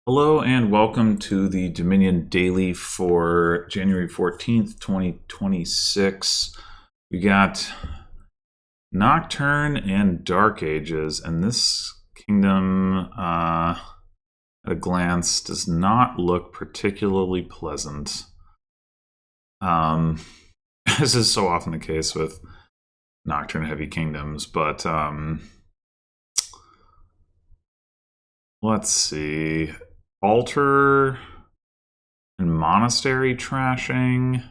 Hello and welcome to the Dominion Daily for January 14th, 2026. We got Nocturne and Dark Ages, and this kingdom, at a glance, does not look particularly pleasant. This is so often the case with Nocturne heavy kingdoms, but let's see. Altar and monastery trashing.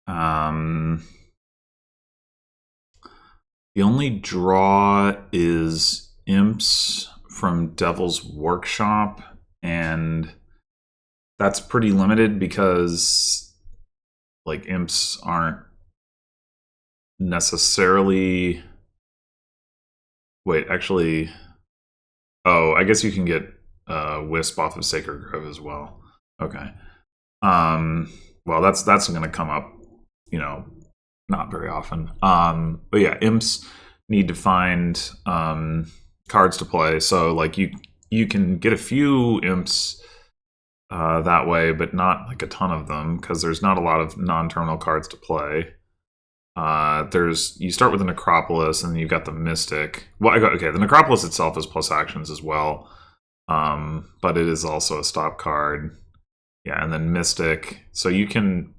The only draw is imps from Devil's Workshop, and that's pretty limited because like imps aren't necessarily. Wait, actually, oh, I guess you can get Wisp off of Sacred Grove as well. Okay. Well, that's going to come up, not very often. But yeah, imps need to find cards to play. So like you can get a few imps that way, but not like a ton of them because there's not a lot of non-terminal cards to play. You start with the Necropolis, and then you've got the Mystic. Well, okay, the Necropolis itself is plus actions as well, but it is also a stop card. Yeah, and then Mystic. So you can,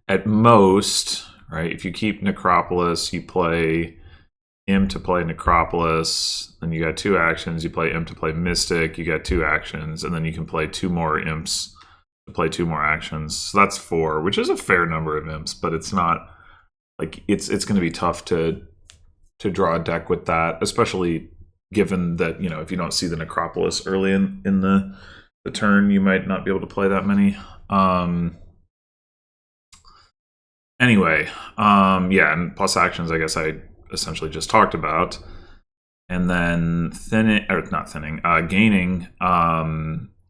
at most, right? If you keep Necropolis, you play Imp to play Necropolis. Then you got 2 actions. You play Imp to play Mystic. You got 2 actions, and then you can play 2 more Imps to play 2 more actions. So that's 4, which is a fair number of imps, but it's not like it's going to be tough to draw a deck with that, especially given that if you don't see the Necropolis early in the turn, you might not be able to play that many. Anyway, yeah, and plus actions, I guess I essentially just talked about, and then gaining.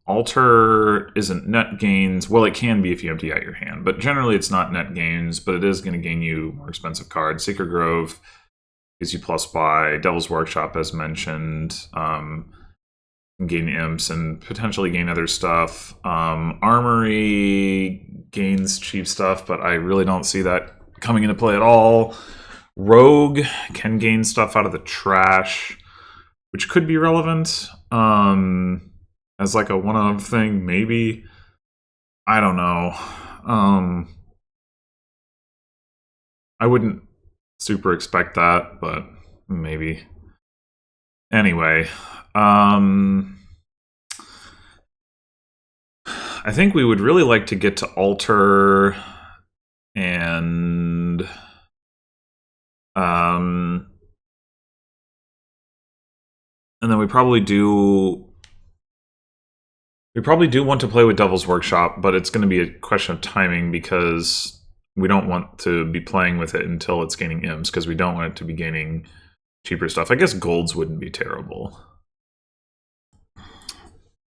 Altar isn't net gains. Well, it can be if you empty out your hand, but generally it's not net gains, but it is going to gain you more expensive cards. Sacred Grove gives you plus buy. Devil's Workshop, as mentioned, gain imps and potentially gain other stuff. Armory gains cheap stuff, but I really don't see that coming into play at all. Rogue can gain stuff out of the trash, which could be relevant. As like a one-off thing, maybe. I don't know. I wouldn't super expect that, but maybe. Anyway, I think we would really like to get to Altar and then we probably do want to play with Devil's Workshop, but it's going to be a question of timing because we don't want to be playing with it until it's gaining imps, because we don't want it to be gaining cheaper stuff. I guess golds wouldn't be terrible.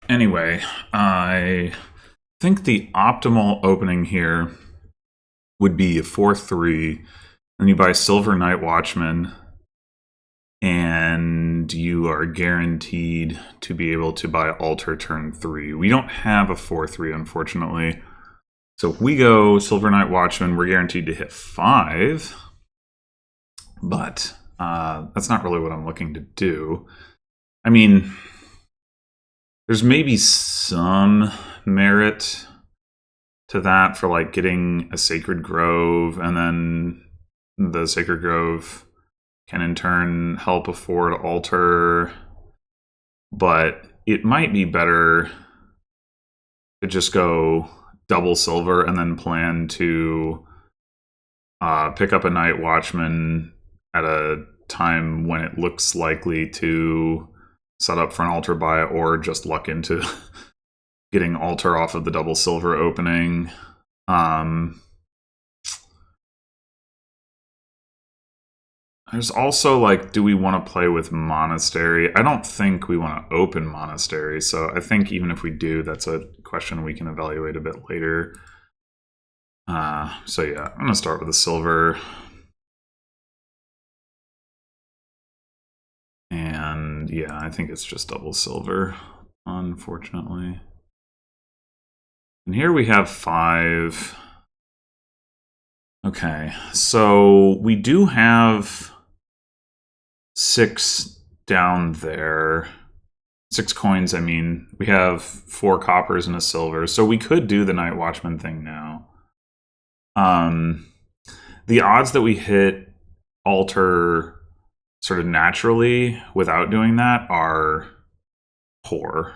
Anyway, I think the optimal opening here would be a 4/3, and you buy Silver Night Watchman, and you are guaranteed to be able to buy Altar turn 3. We don't have a 4/3, unfortunately. So if we go Silver Night Watchman, we're guaranteed to hit 5. But that's not really what I'm looking to do. I mean, there's maybe some merit to that for like getting a Sacred Grove, and then the Sacred Grove can in turn help afford Altar, but it might be better to just go double silver and then plan to pick up a Night Watchman at a time when it looks likely to set up for an Altar buy, or just luck into getting Altar off of the double silver opening. There's also like, do we want to play with Monastery? I don't think we want to open Monastery, so I think even if we do, that's a question we can evaluate a bit later. So yeah, I'm going to start with a silver. And And yeah, I think it's just double silver, unfortunately. And here we have 5. Okay, so we do have 6 down there. 6 coins, I mean. We have 4 coppers and a silver. So we could do the Night Watchman thing now. The odds that we hit altar sort of naturally without doing that are poor.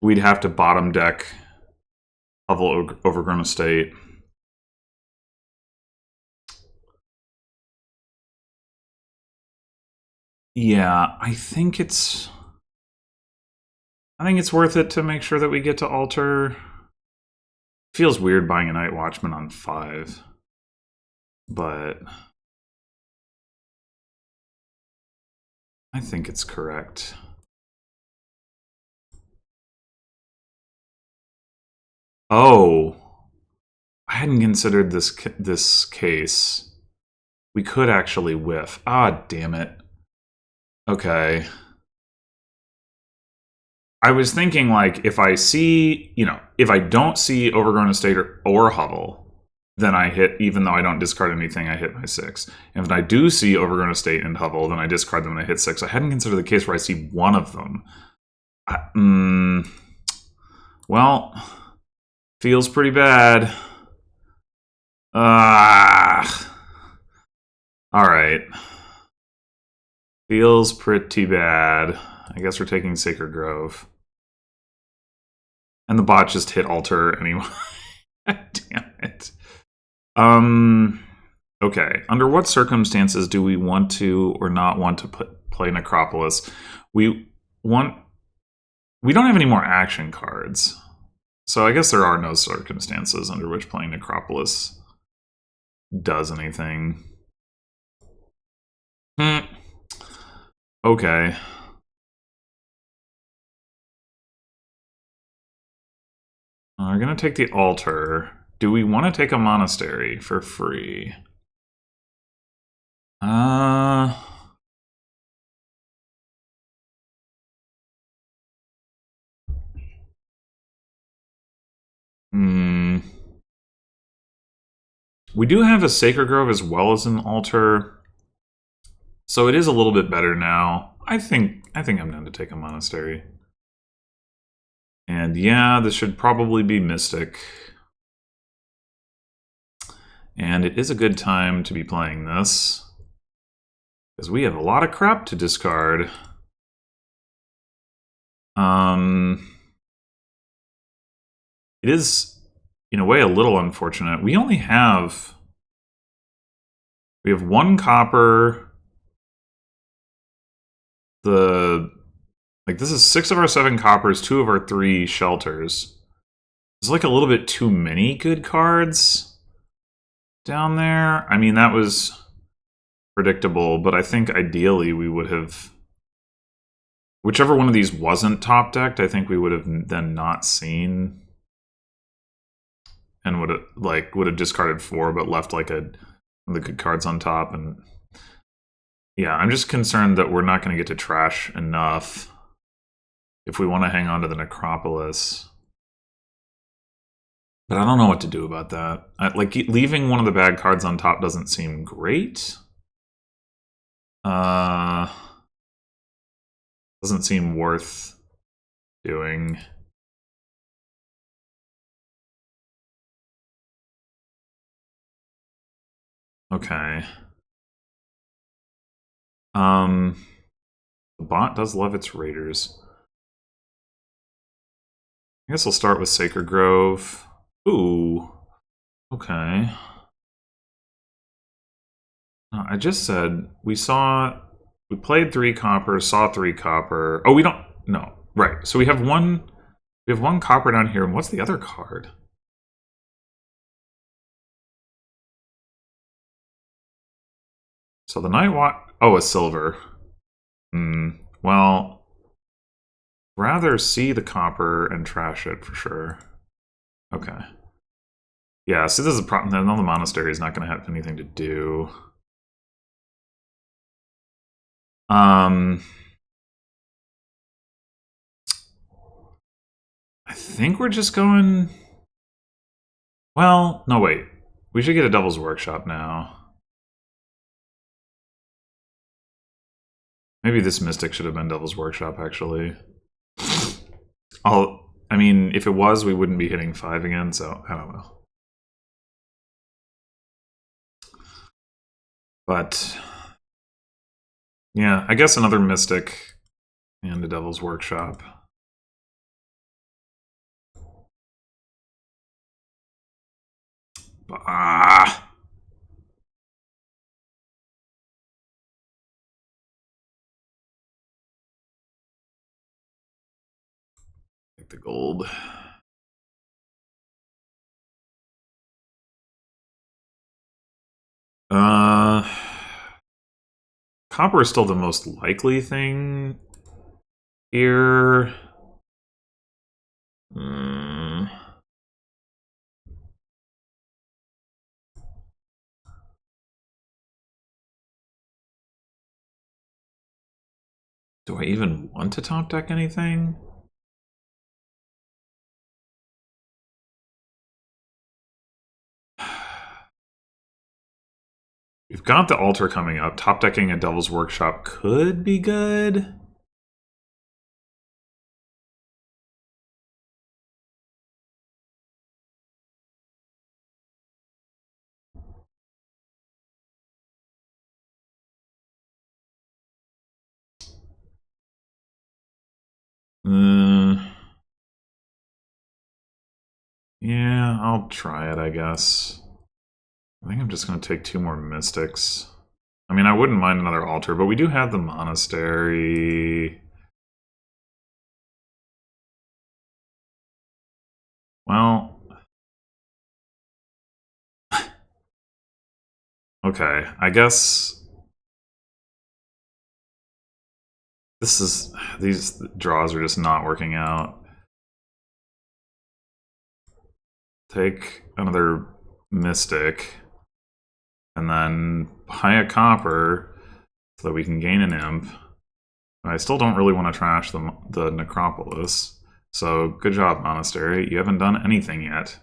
We'd have to bottom deck Hovel Overgrown Estate. Yeah, I think it's worth it to make sure that we get to altar. Feels weird buying a Night Watchman on 5, but I think it's correct. Oh, I hadn't considered this case. We could actually whiff. Ah, damn it. Okay. I was thinking, like, if I see, if I don't see Overgrown Estate or Hovel, then I hit, even though I don't discard anything, I hit my 6. And if I do see Overgrown Estate and Hovel, then I discard them and I hit 6. I hadn't considered the case where I see one of them. Well, feels pretty bad. Alright. Feels pretty bad. I guess we're taking Sacred Grove. And the bot just hit altar anyway. Damn it. Okay. Under what circumstances do we want to or not want to play Necropolis? We don't have any more action cards. So I guess there are no circumstances under which playing Necropolis does anything. Okay. We're going to take the altar. Do we want to take a monastery for free? We do have a Sacred Grove as well as an altar. So it is a little bit better now. I think I'm down to take a monastery. And yeah, this should probably be Mystic. And it is a good time to be playing this, because we have a lot of crap to discard. It is, in a way, a little unfortunate. We have 1 copper. This is 6 of our 7 coppers, 2 of our 3 shelters. There's like a little bit too many good cards down there. I mean, that was predictable, but I think ideally we would have... Whichever one of these wasn't top decked, I think we would have then not seen, and would have discarded 4, but left like one of the good cards on top. And yeah, I'm just concerned that we're not going to get to trash enough if we want to hang on to the Necropolis. But I don't know what to do about that. Leaving one of the bad cards on top doesn't seem great. Doesn't seem worth doing. Okay. The bot does love its raiders. I guess I'll start with Sacred Grove. Ooh. Okay. I just said we played 3 copper, saw 3 copper. Oh, we don't. No. Right. So we have one copper down here, and what's the other card? So the Night Watch... Oh, a silver. Well, rather see the copper and trash it for sure. Okay. Yeah, so this is a problem. No, the monastery is not going to have anything to do. I think we're just going... Well, no, wait. We should get a Devil's Workshop now. Maybe this Mystic should have been Devil's Workshop, actually. I mean, if it was, we wouldn't be hitting 5 again, so I don't know. But, yeah, I guess another Mystic and a Devil's Workshop. Ah! Take the gold. Copper is still the most likely thing here. Do I even want to top deck anything? We've got the altar coming up. Top decking a Devil's Workshop could be good. Yeah, I'll try it, I guess. I think I'm just going to take 2 more Mystics. I mean, I wouldn't mind another altar, but we do have the Monastery. Well... okay, I guess... these draws are just not working out. Take another Mystic, and then buy a Copper so that we can gain an Imp. I still don't really want to trash the Necropolis, so good job, Monastery. You haven't done anything yet.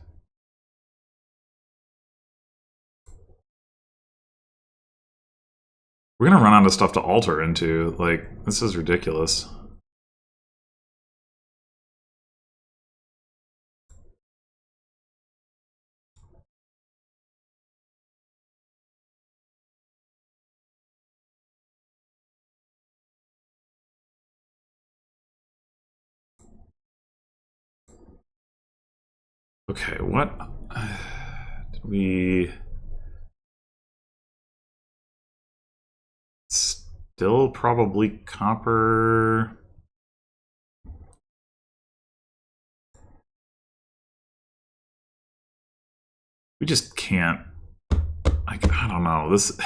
We're gonna run out of stuff to alter into. Like, this is ridiculous. Okay, what did we... Still probably Copper... We just can't... I don't know, this...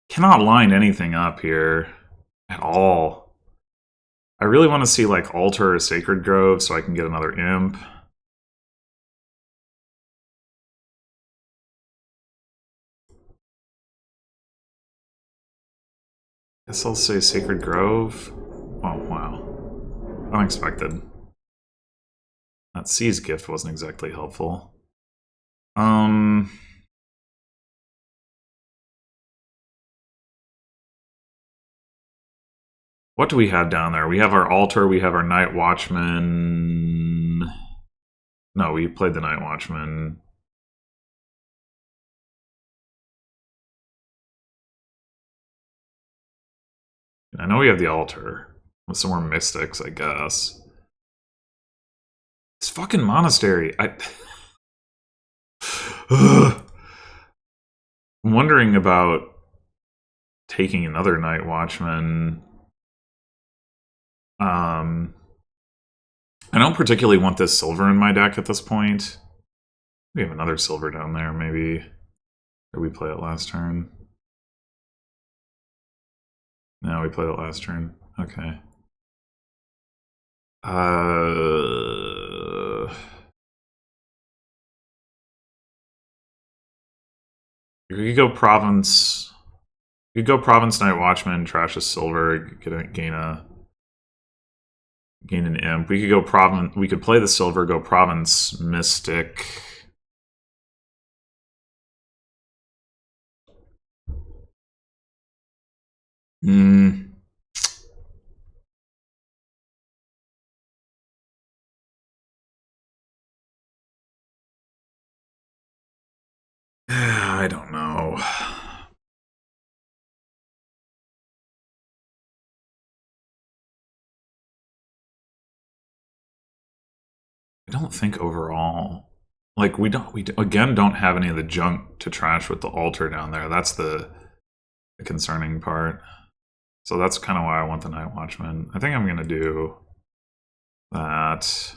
cannot line anything up here at all. I really want to see, like, Altar or Sacred Grove so I can get another Imp. Guess I'll say Sacred Grove. Oh, wow. Unexpected. That Sea's Gift wasn't exactly helpful. What do we have down there? We have our Altar, we have our Night Watchman... No, we played the Night Watchman. I know we have the Altar. With some more Mystics, I guess. This fucking Monastery, I'm wondering about taking another Night Watchman. I don't particularly want this silver in my deck at this point. We have another silver down there, maybe. Or we play it last turn. No, we played it last turn. Okay. You could go Province You could go Province Night Watchman, trash a silver, gain an imp. We could go Province. We could play the silver, go Province Mystic. I don't know. I don't think overall, like we again don't have any of the junk to trash with the altar down there. That's the concerning part. So that's kind of why I want the Night Watchman. I think I'm gonna do that.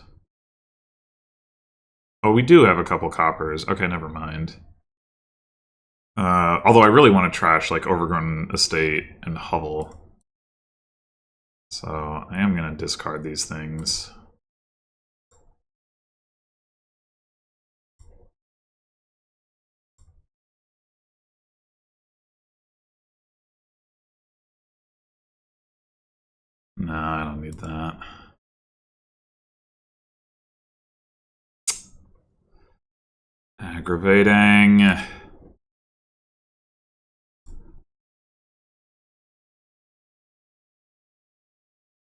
Oh, we do have a couple coppers. Okay, never mind. Although I really want to trash like Overgrown Estate and Hovel. So I am gonna discard these things. No, I don't need that. Aggravating.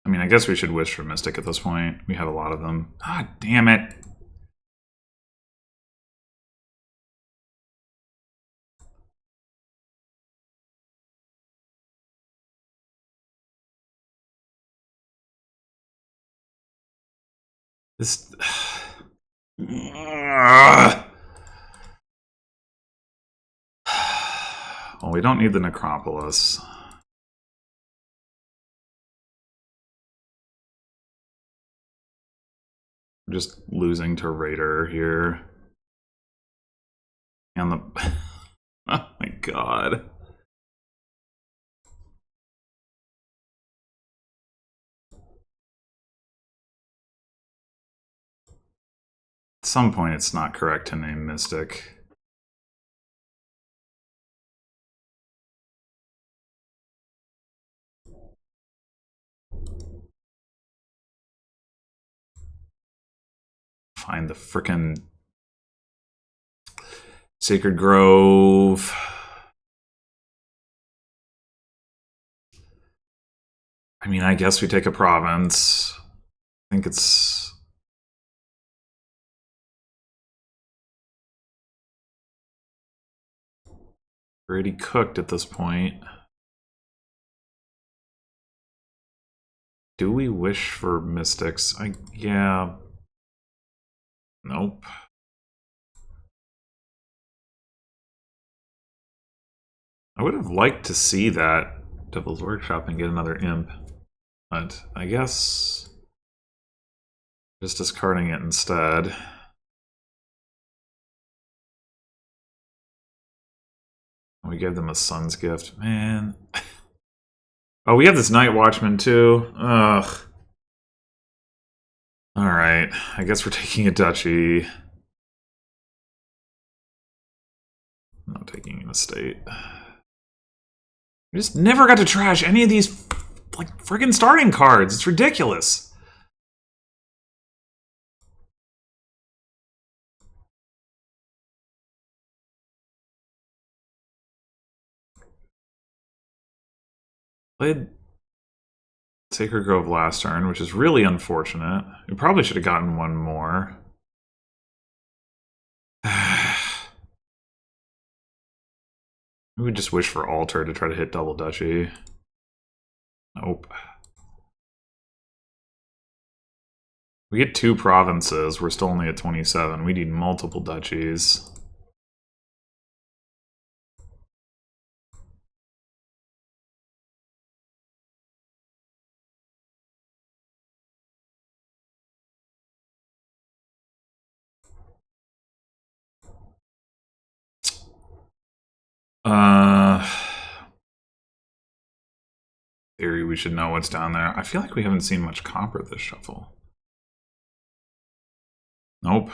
I mean, I guess we should wish for Mystic at this point. We have a lot of them. Ah, damn it. This... Well, we don't need the Necropolis. We're just losing to Raider here. And the... Oh my god. At some point, it's not correct to name Mystic. Find the frickin' Sacred Grove. I mean, I guess we take a province. I think it's... already cooked at this point. Do we wish for Mystics? Yeah. Nope. I would have liked to see that Devil's Workshop and get another imp. But I guess just discarding it instead. We gave them a Sun's Gift. Man. Oh, we have this Night Watchman too. Ugh. Alright. I guess we're taking a duchy. I'm not taking an estate. We just never got to trash any of these like friggin' starting cards. It's ridiculous. Played Sacred Grove last turn, which is really unfortunate. We probably should have gotten one more. We would just wish for Altar to try to hit double duchy. Nope. We get 2 provinces. We're still only at 27. We need multiple duchies. Theory, we should know what's down there. I feel like we haven't seen much copper this shuffle. Nope.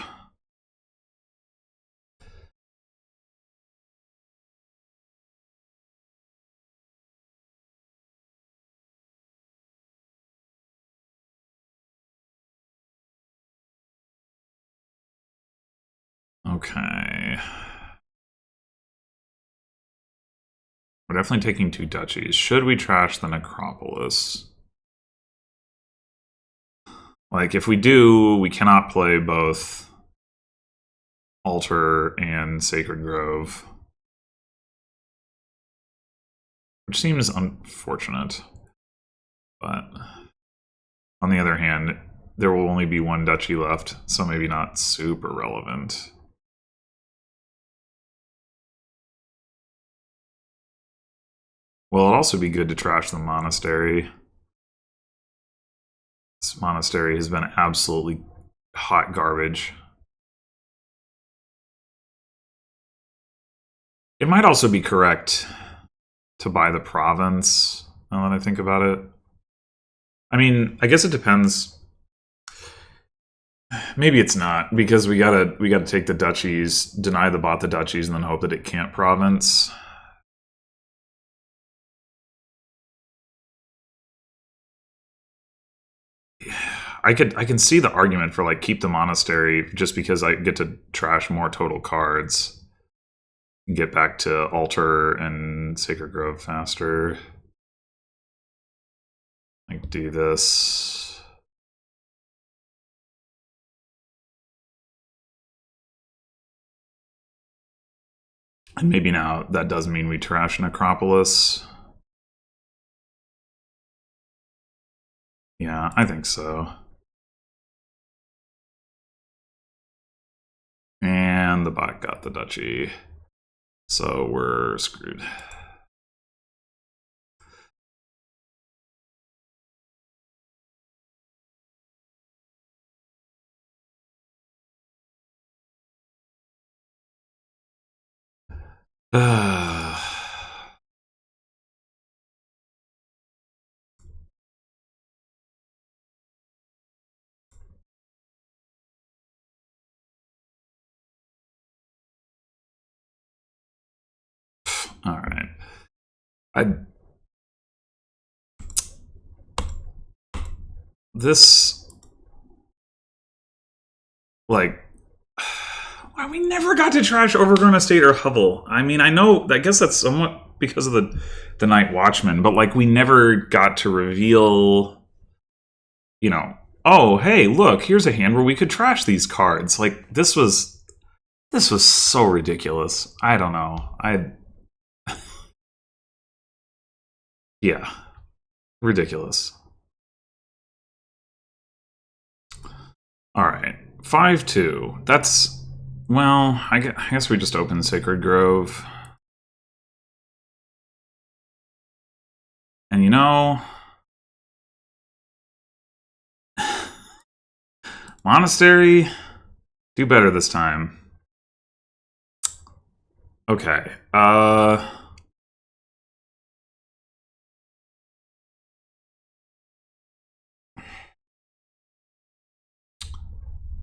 Okay. We're definitely taking 2 duchies. Should we trash the necropolis? Like, if we do, we cannot play both Altar and Sacred Grove, which seems unfortunate. But on the other hand, there will only be 1 duchy left, so maybe not super relevant. Well, it'd also be good to trash the monastery. This monastery has been absolutely hot garbage. It might also be correct to buy the province, now that I think about it. I mean, I guess it depends. Maybe it's not, because we gotta take the duchies, deny the bot the duchies, and then hope that it can't province. I can see the argument for like keep the monastery just because I get to trash more total cards, and get back to Altar and Sacred Grove faster. Like do this. And maybe now that does mean we trash Necropolis. Yeah, I think so. And the bot got the duchy. So we're screwed. All right. This, like, why we never got to trash Overgrown Estate or Hovel. I mean, I guess that's somewhat because of the Night Watchman, but like we never got to reveal, oh, hey, look, here's a hand where we could trash these cards. Like this was so ridiculous. I don't know. Yeah, ridiculous. All right, 5-2. That's, well, I guess we just open Sacred Grove. And Monastery, do better this time. Okay.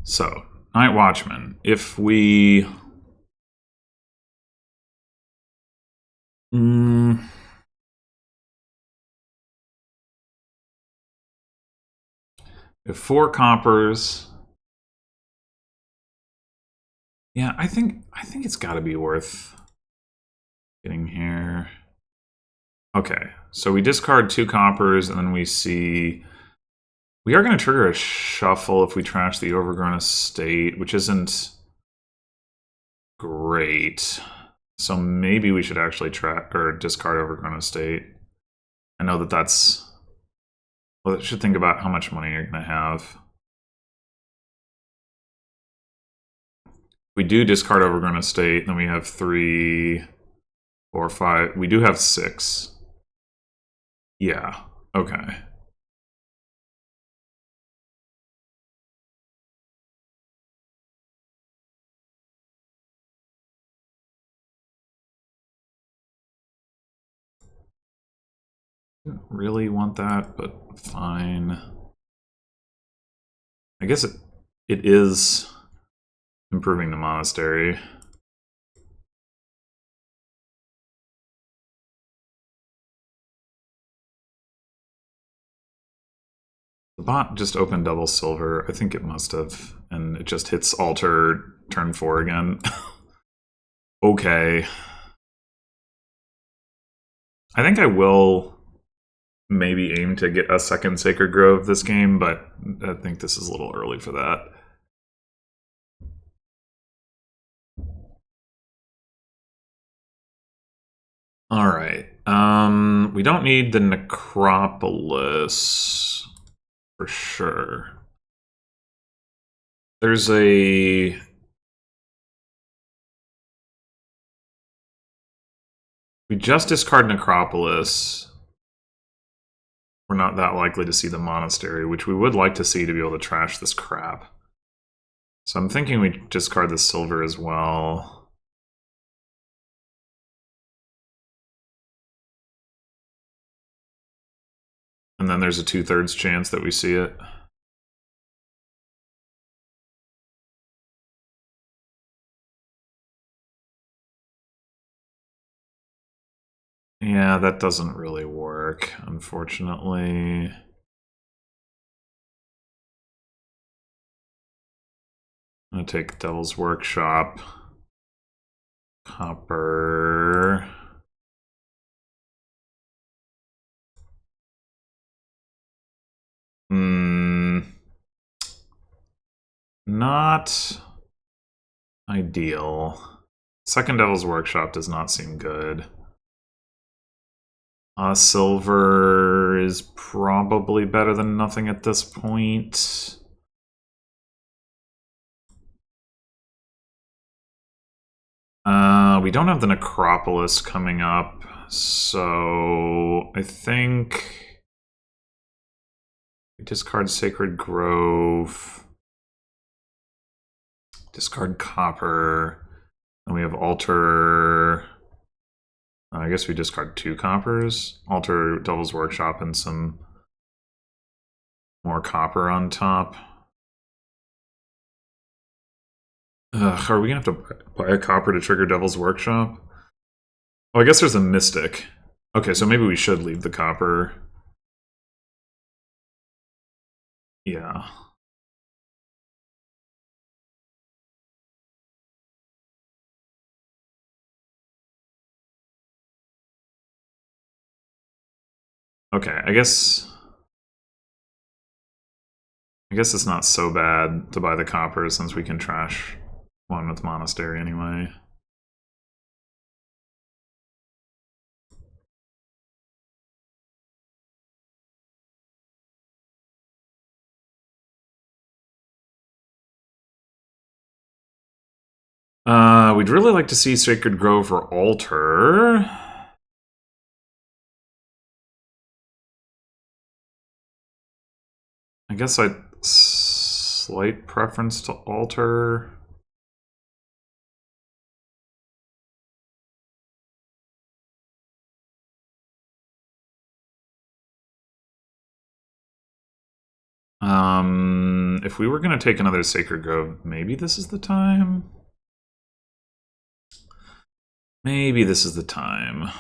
So, Night Watchman. If we... if 4 coppers... Yeah, I think it's got to be worth getting here. Okay, so we discard 2 coppers, and then we see... We are going to trigger a shuffle if we trash the Overgrown Estate, which isn't great. So maybe we should actually track or discard Overgrown Estate. I know that's... Well, I should think about how much money you're going to have. We do discard Overgrown Estate, then we have 3, 4, 5. We do have 6. Yeah, okay. Didn't really want that, but fine. I guess it is improving the monastery. The bot just opened double silver. I think it must have, and it just hits Altar turn 4 again. Okay. I think I will maybe aim to get a second Sacred Grove this game, but I think this is a little early for that. All right. We don't need the Necropolis for sure. There's a... We just discard Necropolis. We're not that likely to see the Monastery, which we would like to see to be able to trash this crap. So I'm thinking we discard the silver as well. And then there's a 2/3 chance that we see it. Yeah, that doesn't really work, unfortunately. I'm gonna take Devil's Workshop. Copper. Not ideal. Second Devil's Workshop does not seem good. Silver is probably better than nothing at this point. We don't have the Necropolis coming up, so I think we discard Sacred Grove, discard Copper, and we have Altar. I guess we discard 2 coppers, Altar Devil's Workshop, and some more copper on top. Are we gonna have to buy a copper to trigger Devil's Workshop? Oh, I guess there's a Mystic. Okay, so maybe we should leave the copper. Yeah. Okay, I guess it's not so bad to buy the copper since we can trash one with Monastery anyway. We'd really like to see Sacred Grove or Altar. I guess I'd slight preference to Altar. If we were going to take another Sacred Grove, maybe this is the time? Maybe this is the time.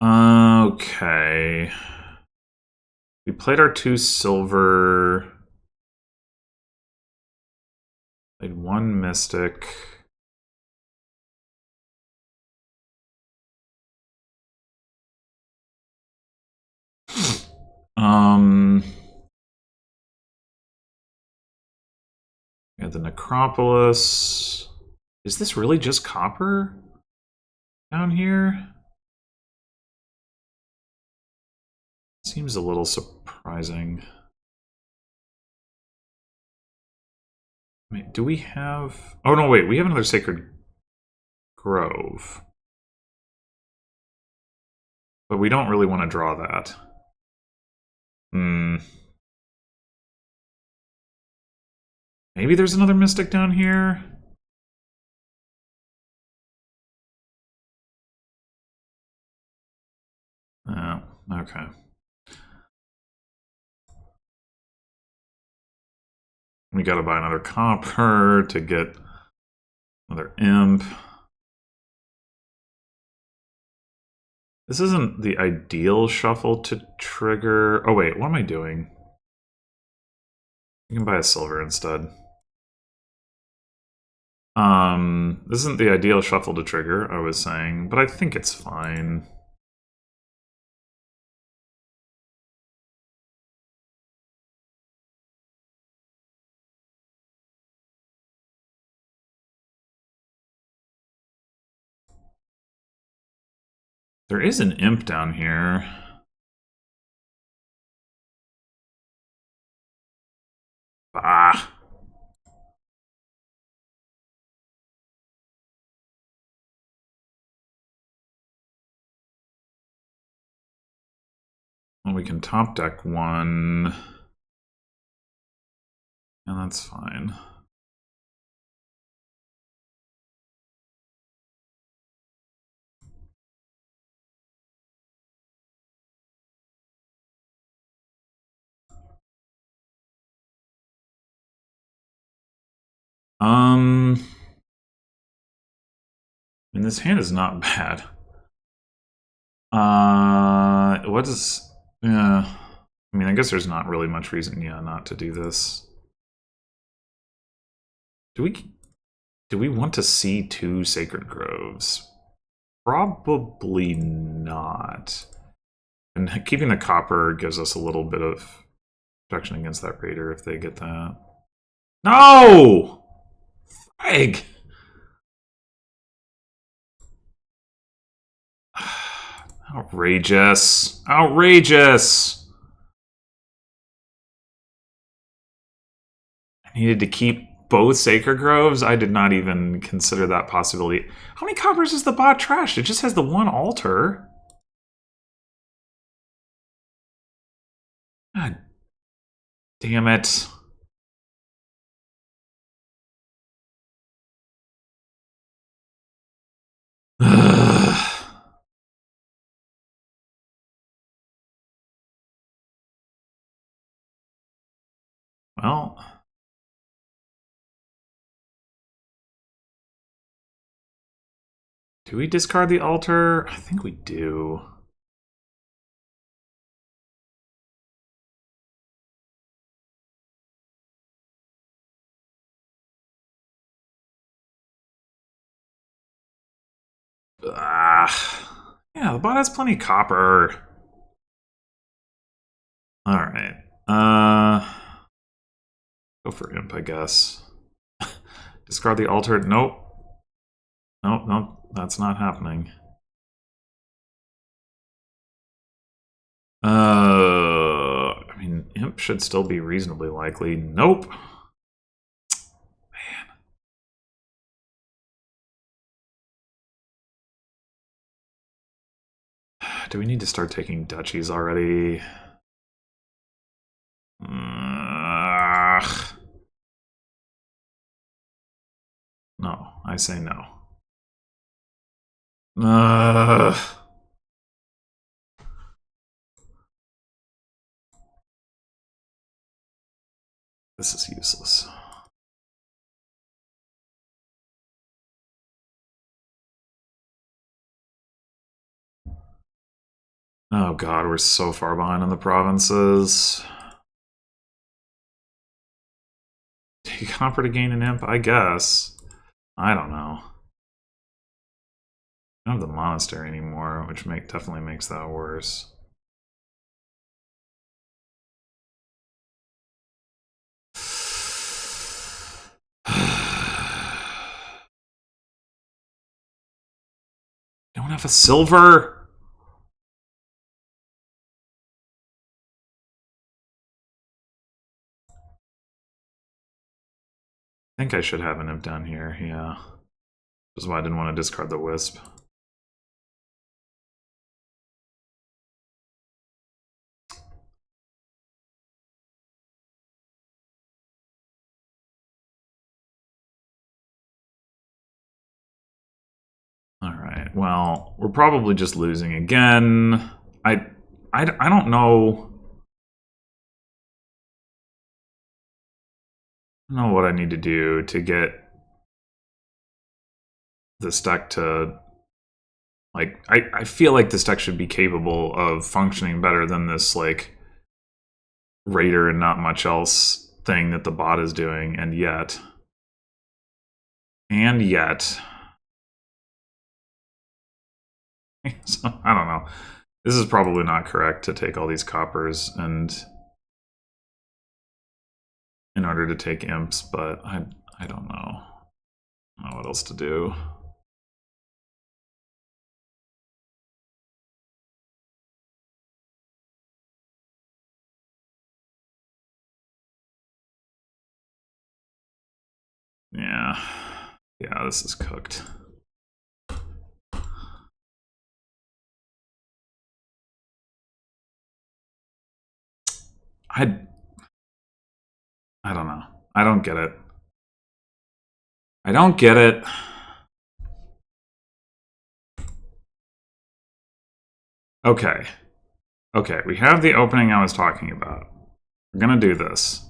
Okay. We played our 2 silver. Played 1 mystic. We had the Necropolis. Is this really just copper down here? Seems a little surprising. Wait, do we have... Oh, no, wait. We have another Sacred Grove. But we don't really want to draw that. Maybe there's another Mystic down here? Oh, okay. We gotta buy another copper to get another imp. This isn't the ideal shuffle to trigger. Oh wait, what am I doing? You can buy a silver instead. This isn't the ideal shuffle to trigger, I was saying, but I think it's fine. There is an imp down here. Ah. Well, we can top deck one. And that's fine. I mean, this hand is not bad. What is... Yeah. I mean, I guess there's not really much reason, yeah, not to do this. Do we want to see two Sacred Groves? Probably not. And keeping the copper gives us a little bit of protection against that raider if they get that. No! Frig! Outrageous. Outrageous! I needed to keep both Sacred Groves? I did not even consider that possibility. How many coppers is the bot trashed? It just has the one altar. God damn it. Well... Do we discard the altar? I think we do. Yeah, the bot has plenty of copper. Alright. Go for imp, I guess. Discard the altar. Nope. Nope, nope. That's not happening. I mean, imp should still be reasonably likely. Nope. Man. Do we need to start taking duchies already? No, I say no. This is useless. Oh god, we're so far behind in the provinces. Take copper to gain an imp? I guess. I don't know. I don't have the monastery anymore, which definitely makes that worse. Don't have a silver? I think I should have an imp down here, yeah. Which is why I didn't want to discard the wisp. Alright, well, we're probably just losing again. I don't know... I don't know what I need to do to get this deck to Like, I feel like this deck should be capable of functioning better than this, like, Raider and not much else thing that the bot is doing, and yet... So, I don't know. This is probably not correct to take all these coppers and in order to take imps, but I don't know. I don't know what else to do. Yeah. Yeah, this is cooked. I don't know. I don't get it. I don't get it. Okay. Okay, we have the opening I was talking about. We're gonna do this.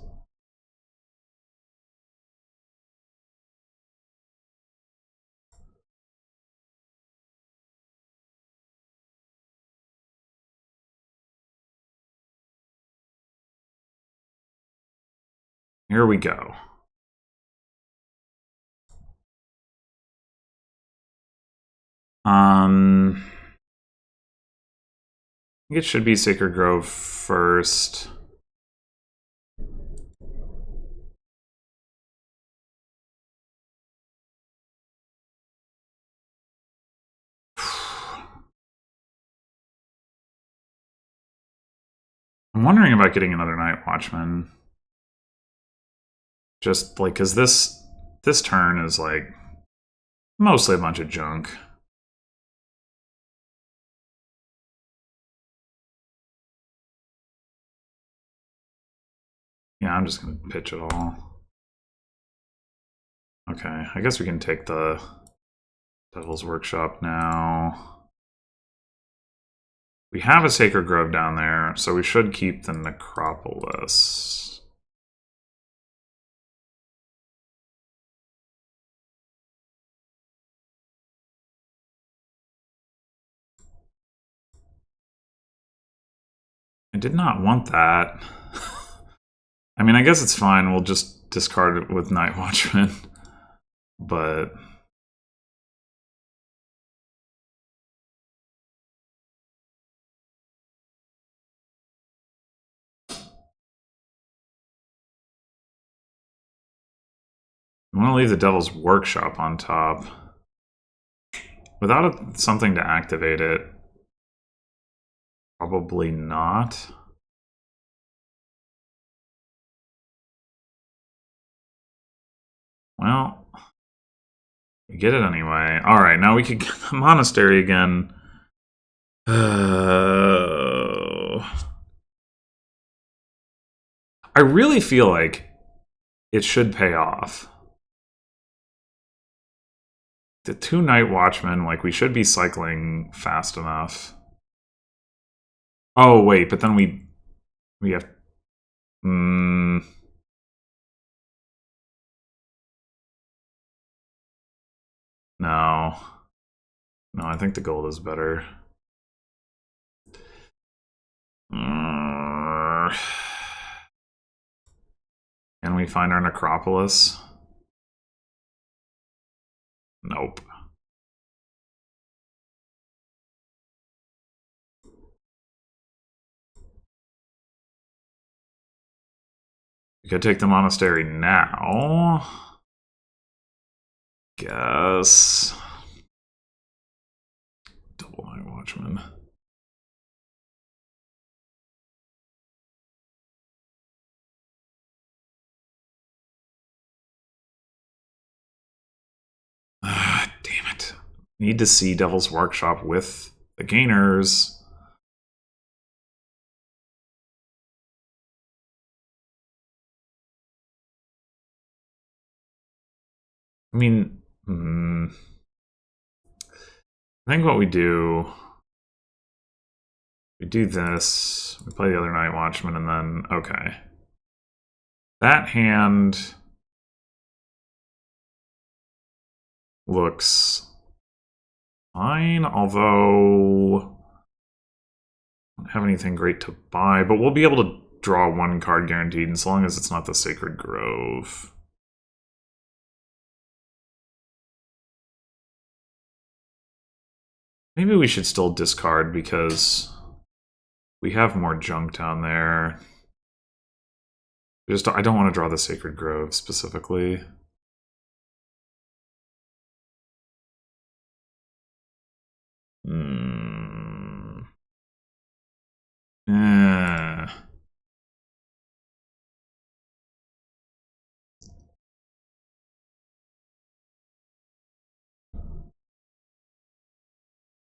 Here we go. I think it should be Sacred Grove first. I'm wondering about getting another Night Watchman. Just like, cause this turn is like mostly a bunch of junk. Yeah, I'm just gonna pitch it all. Okay, I guess we can take the Devil's Workshop now. We have a Sacred Grove down there, so we should keep the Necropolis. I did not want that. I mean, I guess it's fine. We'll just discard it with Night Watchman. But... I want to leave the Devil's Workshop on top. Without something to activate it, probably not. Well, we get it anyway. Alright, now we can get the Monastery again. I really feel like it should pay off. The 2 Night Watchmen, like, we should be cycling fast enough. Oh, wait, but then we have... No. No, I think the gold is better. Can we find our Necropolis? Nope. We could take the Monastery now. Guess. Double Night Watchman. Damn it. Need to see Devil's Workshop with the gainers. I mean, I think what we do this, we play the other Night Watchman, and then, okay. That hand looks fine, although I don't have anything great to buy, but we'll be able to draw one card guaranteed, and so long as it's not the Sacred Grove. Maybe we should still discard because we have more junk down there. I don't want to draw the Sacred Grove specifically. Eh.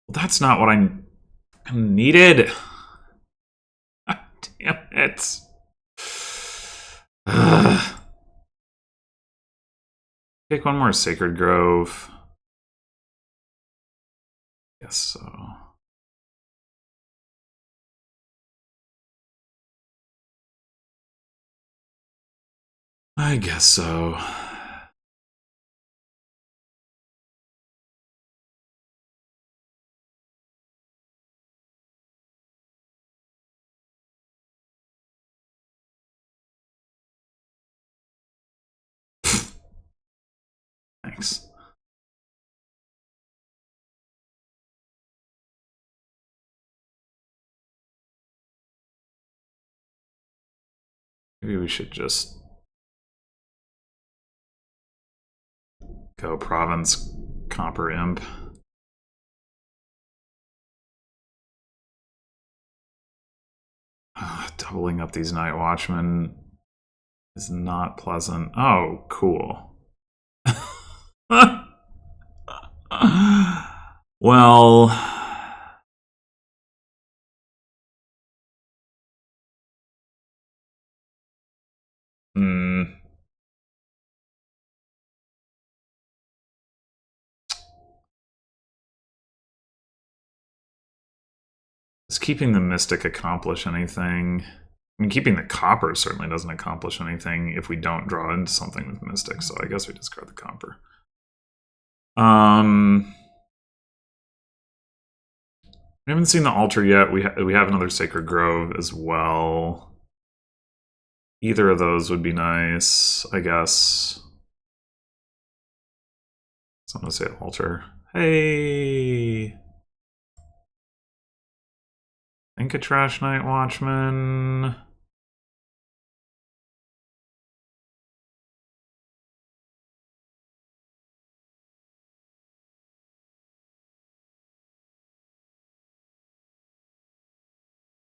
Well, that's not what I needed. Damn it. Take one more Sacred Grove. Guess so. I guess so. Thanks. Maybe we should just go Province Copper Imp. Doubling up these Night Watchmen is not pleasant. Oh, cool. Well, does keeping the Mystic accomplish anything? I mean, keeping the Copper certainly doesn't accomplish anything if we don't draw into something with Mystic, so I guess we discard the Copper. We haven't seen the altar yet. We have another Sacred Grove as well. Either of those would be nice, I guess. So I'm gonna say altar. Hey! Think a Trash Night Watchman.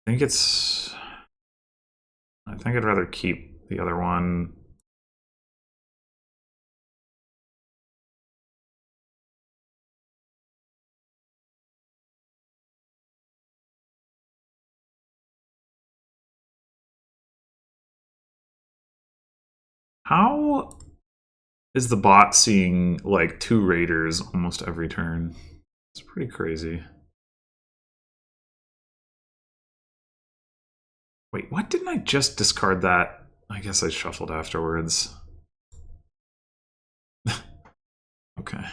I think I'd rather keep the other one. How is the bot seeing like 2 raiders almost every turn? It's pretty crazy. Wait, what? Didn't I just discard that? I guess I shuffled afterwards. Okay.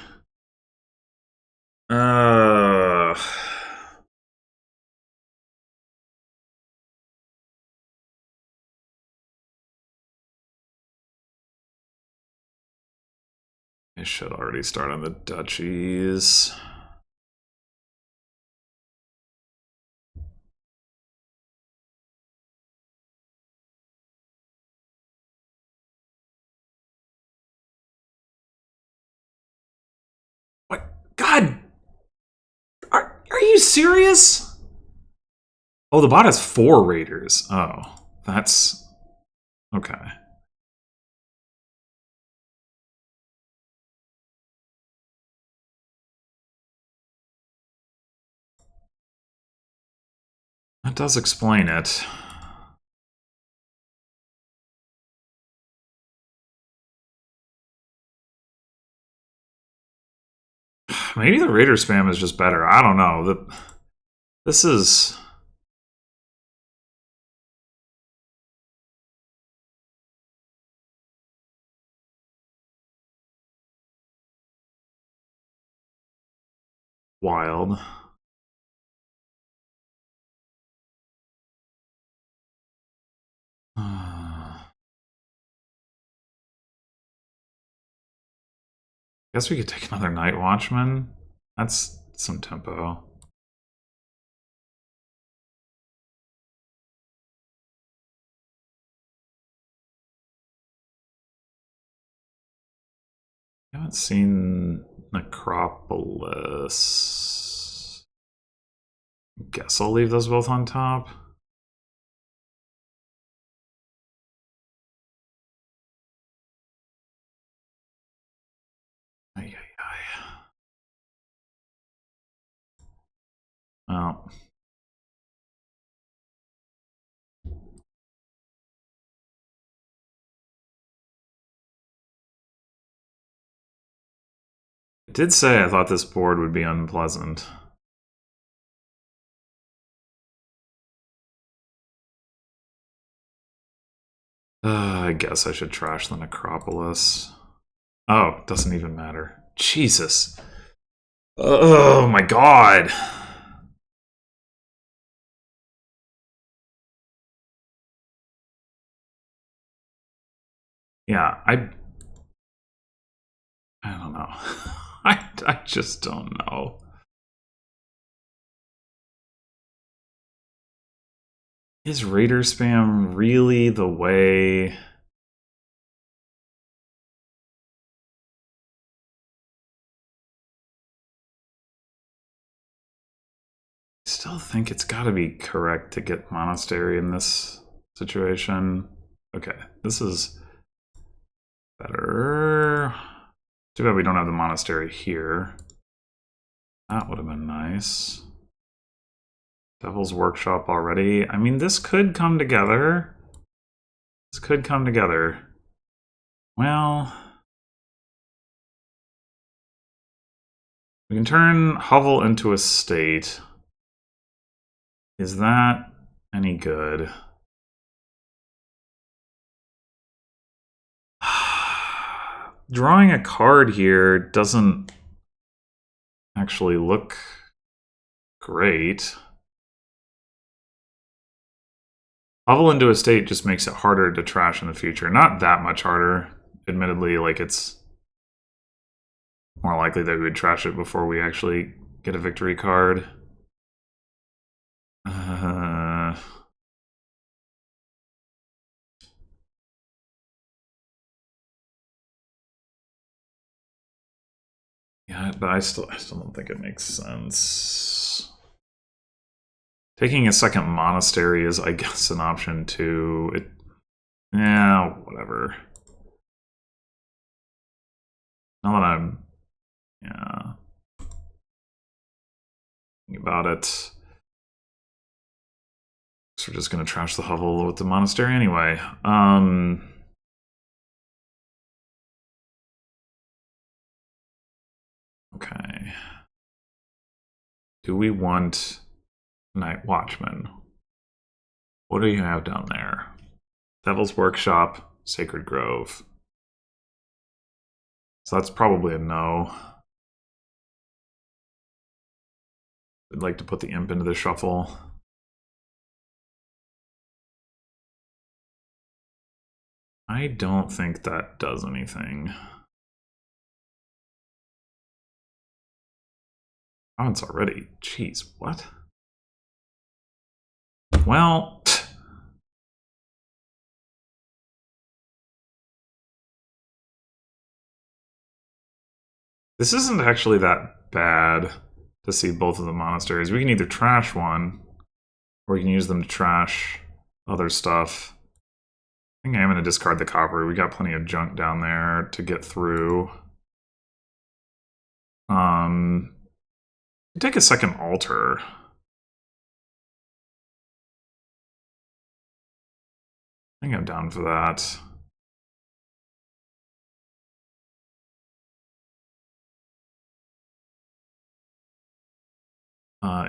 I should already start on the duchies. What? God! Are you serious? Oh, the bot has 4 raiders. Oh, that's okay. That does explain it. Maybe the raider spam is just better. I don't know. This is... Wild. Guess we could take another Night Watchman. That's some tempo. I haven't seen Necropolis. Guess I'll leave those both on top. Ay, ay, ay. Well. I did say I thought this board would be unpleasant. I guess I should trash the Necropolis. Oh, doesn't even matter. Jesus. Oh my god. Yeah, I don't know. I just don't know. Is Raider spam really the way? I still think it's got to be correct to get Monastery in this situation. Okay, this is better. Too bad we don't have the Monastery here. That would have been nice. Devil's Workshop already. I mean, this could come together. This could come together. Well, we can turn Hovel into a state. Is that any good? Drawing a card here doesn't actually look great. Hovel into a state just makes it harder to trash in the future. Not that much harder. Admittedly, like it's more likely that we would trash it before we actually get a victory card. Yeah, but I still don't think it makes sense. Taking a second monastery is, I guess, an option too. Yeah, whatever. Now that I'm, yeah, thinking about it, so we're just gonna trash the hovel with the monastery anyway. Okay. Do we want Night Watchman? What do you have down there? Devil's Workshop, Sacred Grove. So that's probably a no. I'd like to put the imp into the shuffle. I don't think that does anything. Oh, it's already. Jeez, what? Well, this isn't actually that bad to see both of the monasteries. We can either trash one, or we can use them to trash other stuff. I think I am going to discard the copper. We got plenty of junk down there to get through. Take a second altar. I think I'm down for that.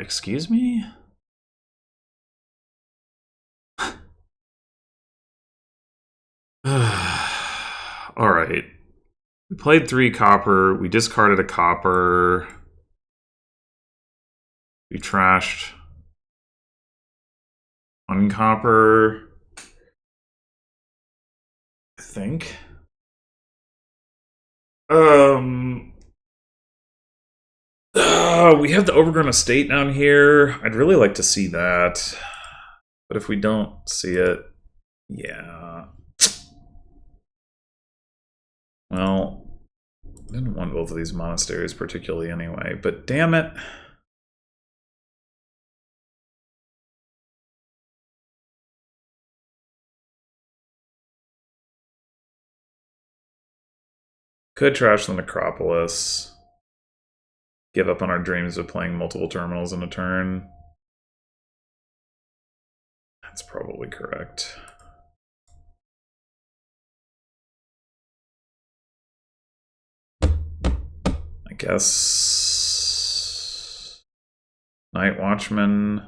Excuse me? Alright. We played 3 copper. We discarded a copper. We trashed 1 copper, I think. We have the overgrown estate down here. I'd really like to see that. But if we don't see it, yeah. Well, I didn't want both of these monasteries particularly anyway, but damn it. Could trash the necropolis. Give up on our dreams of playing multiple terminals in a turn. That's probably correct. I guess Night Watchman.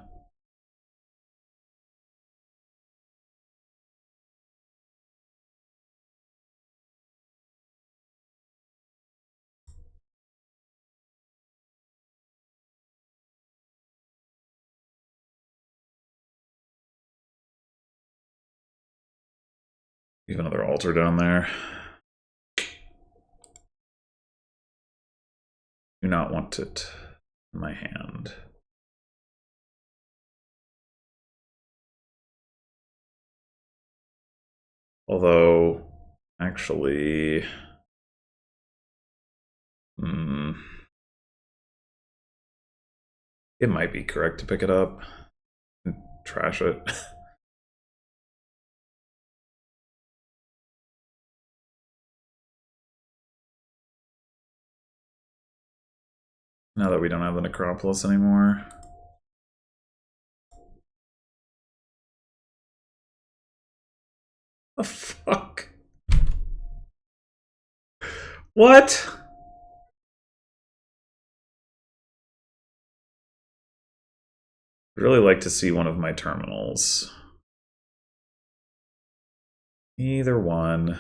We have another altar down there. Do not want it in my hand. Although, actually, it might be correct to pick it up and trash it. Now that we don't have the necropolis anymore. The fuck? What? I'd really like to see one of my terminals. Either one.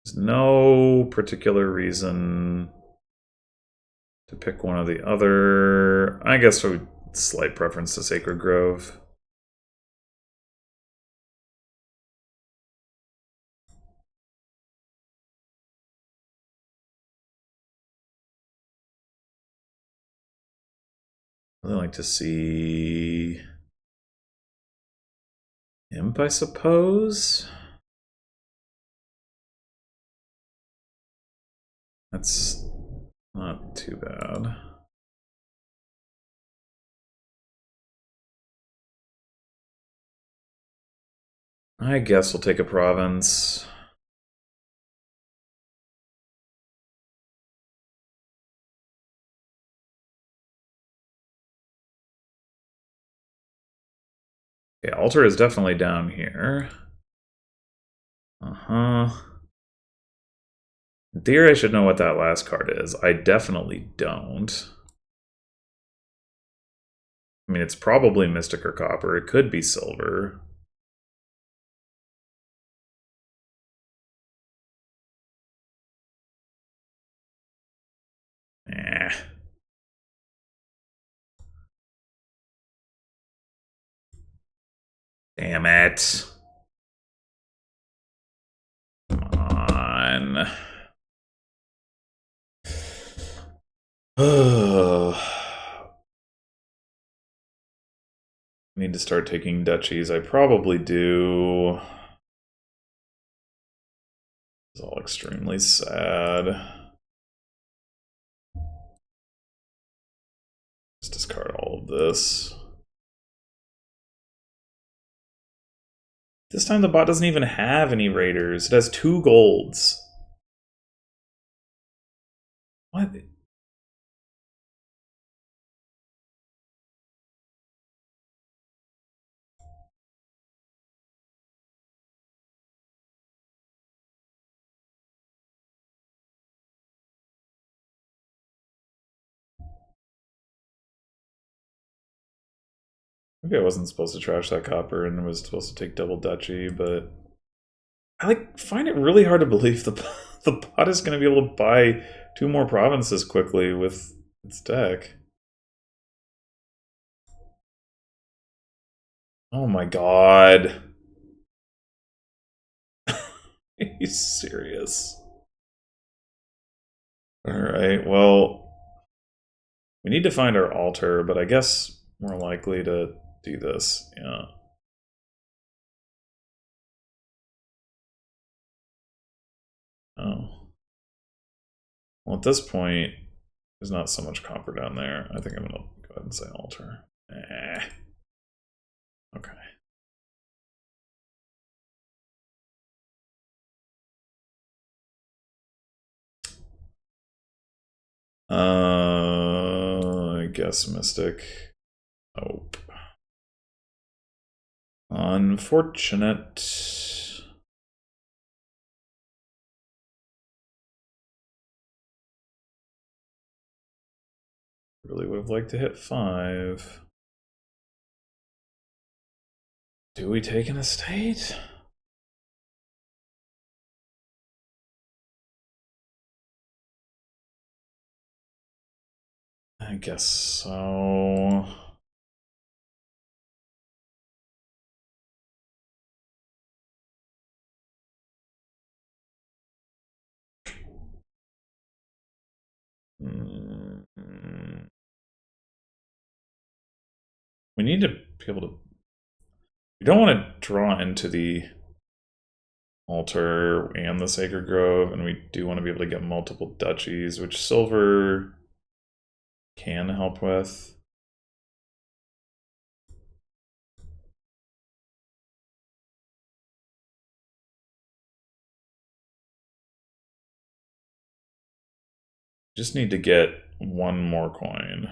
There's no particular reason to pick one or the other. I guess a slight preference to Sacred Grove. I'd like to see Imp, I suppose. That's not too bad. I guess we'll take a province. Okay, altar is definitely down here. In theory, I should know what that last card is. I definitely don't. I mean, it's probably Mystic or Copper. It could be Silver. Eh. Damn it. Come on. Need to start taking duchies. I probably do. It's all extremely sad. Let's discard all of this. This time the bot doesn't even have any raiders. It has 2 golds. What? Maybe I wasn't supposed to trash that copper and was supposed to take double duchy, but I find it really hard to believe the bot is going to be able to buy 2 more provinces quickly with its deck. Oh my god. He's serious. Alright, well, we need to find our altar, but I guess we're likely to do this. Yeah. Oh. Well, at this point, there's not so much copper down there. I think I'm gonna go ahead and say altar. Okay. I guess Mystic. Oh. Unfortunate. Really would have liked to hit 5. Do we take an estate? I guess so. We need to be able to. We don't want to draw into the altar and the sacred grove, and we do want to be able to get multiple duchies, which silver can help with. Just need to get one more coin.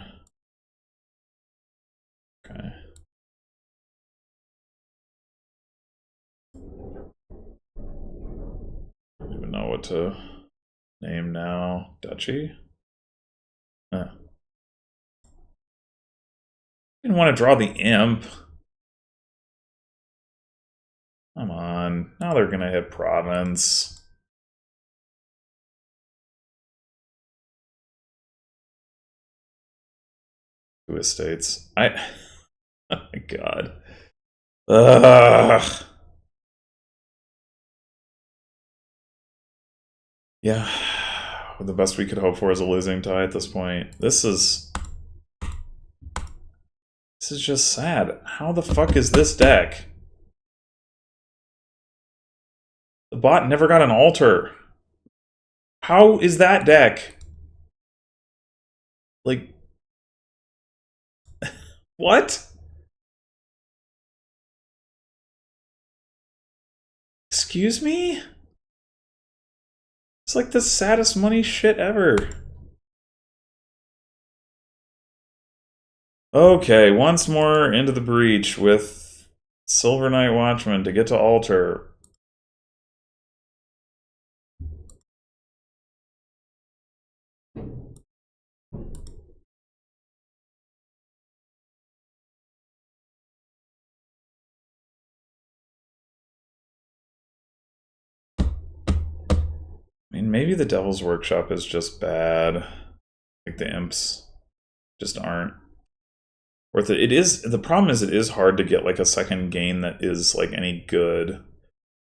Okay. I don't even know what to name now. Duchy? Didn't want to draw the imp. Come on. Now they're going to hit province. Two estates. Oh my god. Ugh. Yeah. The best we could hope for is a losing tie at this point. This is just sad. How the fuck is this deck? The bot never got an altar. How is that deck? Like, what? Excuse me? It's like the saddest money shit ever. Okay, once more into the breach with Silver Knight Watchman to get to altar. I mean, maybe the Devil's Workshop is just bad. Like the imps just aren't worth it. It is, the problem is it is hard to get like a second gain that is like any good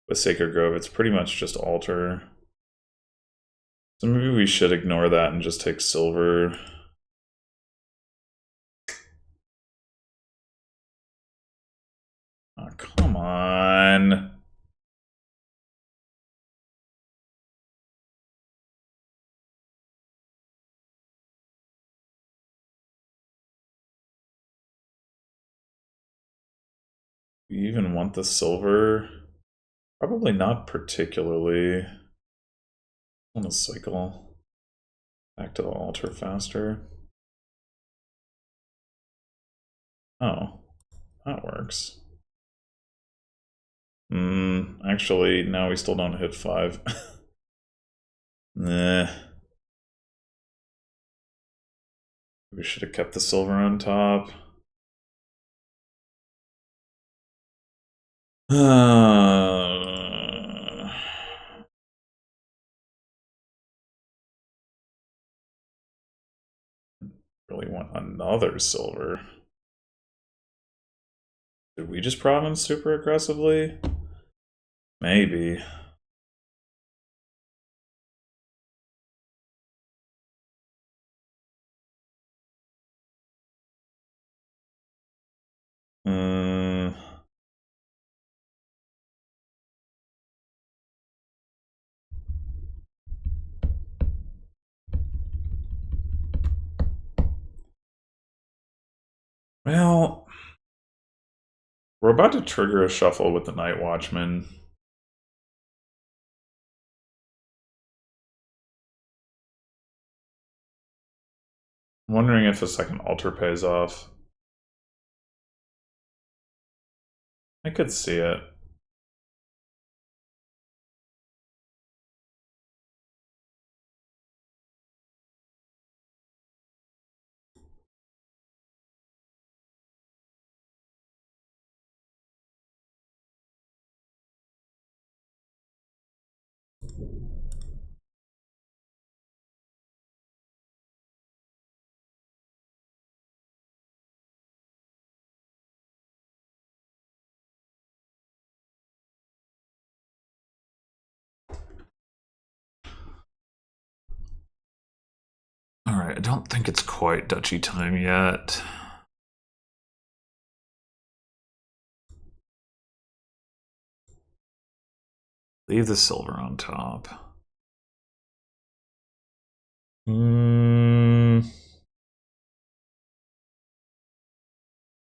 with Sacred Grove. It's pretty much just altar. So maybe we should ignore that and just take silver. Oh, come on. We even want the silver? Probably not particularly. I want to cycle back to the altar faster. Oh, that works. Actually, now we still don't hit 5. Nah. We should have kept the silver on top. Really want another silver. Did we just province super aggressively? Maybe. Well, we're about to trigger a shuffle with the Night Watchman. I'm wondering if a second altar pays off. I could see it. Alright, I don't think it's quite duchy time yet. Leave the silver on top. I'm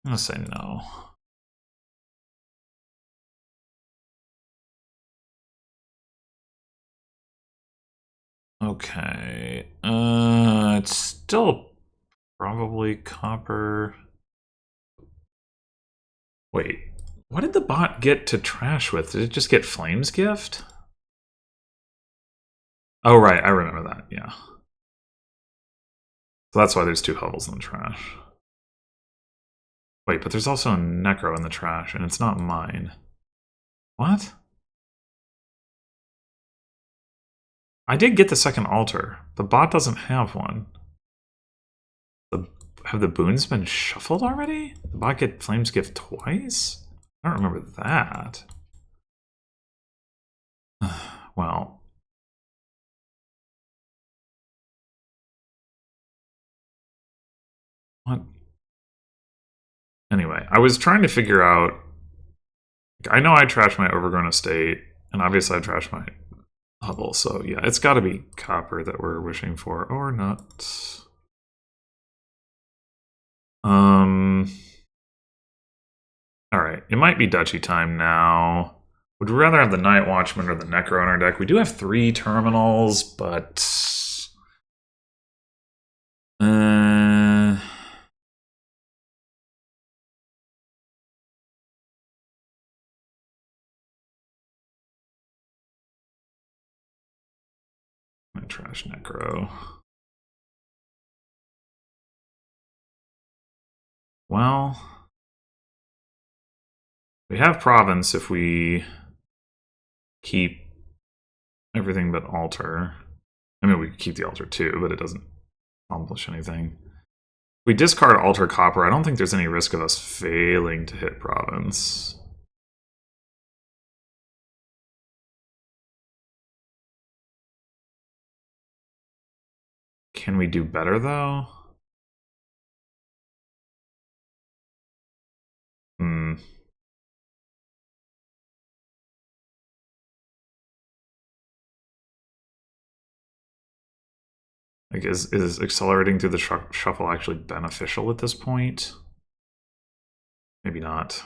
gonna say no. Okay. It's still probably copper. Wait, what did the bot get to trash with? Did it just get Flames Gift? Oh, right, I remember that, yeah. So that's why there's 2 hovels in the trash. Wait, but there's also a Necro in the trash, and it's not mine. What? I did get the second altar. The bot doesn't have one. Have the boons been shuffled already? The bot get Flames Gift twice? I don't remember that. Well. What? Anyway, I was trying to figure out... I know I trashed my Overgrown Estate, and obviously I trashed my hovel, so yeah, it's gotta be copper that we're wishing for, or not. Alright, it might be duchy time now. Would we rather have the Night Watchman or the Necro in our deck? We do have 3 terminals, but... I trash Necro. Well... We have Province if we keep everything but Altar. I mean, we could keep the Altar too, but it doesn't accomplish anything. If we discard Altar Copper, I don't think there's any risk of us failing to hit Province. Can we do better, though? Like, is accelerating through the shuffle actually beneficial at this point? Maybe not.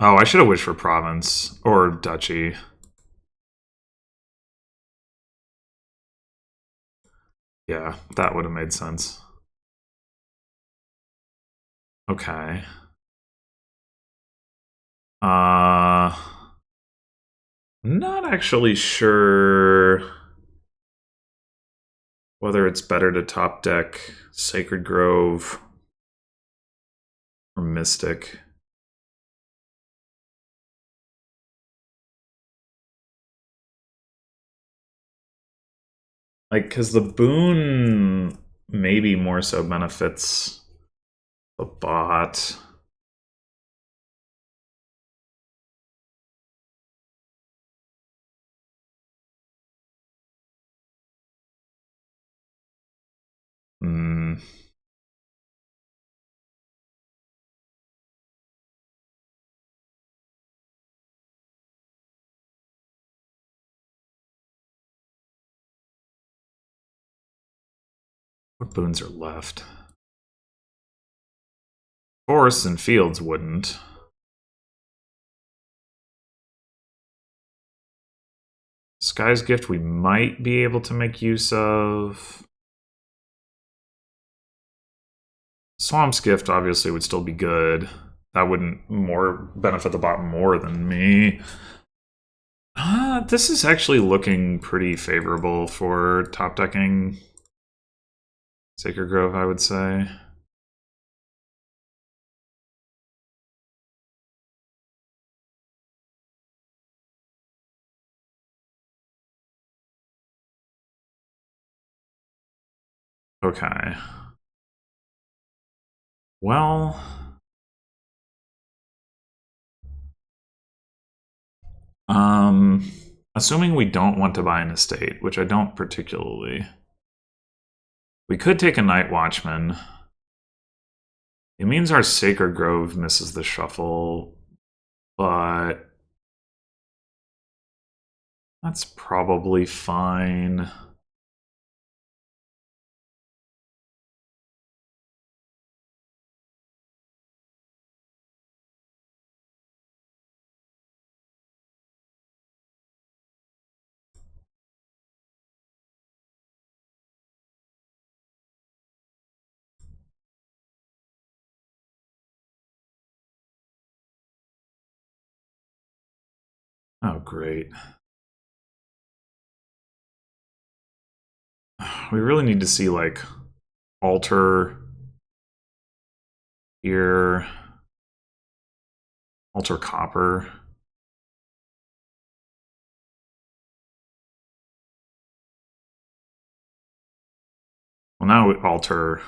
Oh, I should have wished for Province or Duchy. Yeah, that would have made sense. Okay. Not actually sure whether it's better to top deck Sacred Grove or Mystic. Like, because the boon maybe more so benefits the bot. Hmm. What boons are left? Forests and fields wouldn't. Sky's Gift we might be able to make use of. Swamp's Gift obviously would still be good. That wouldn't more benefit the bot more than me. This is actually looking pretty favorable for top decking Sacred Grove, I would say. Okay. Well, assuming we don't want to buy an estate, which I don't particularly, we could take a Night Watchman. It means our Sacred Grove misses the shuffle, but that's probably fine. Oh, great. We really need to see, like, Alter here. Alter Copper. Well, now we Alter...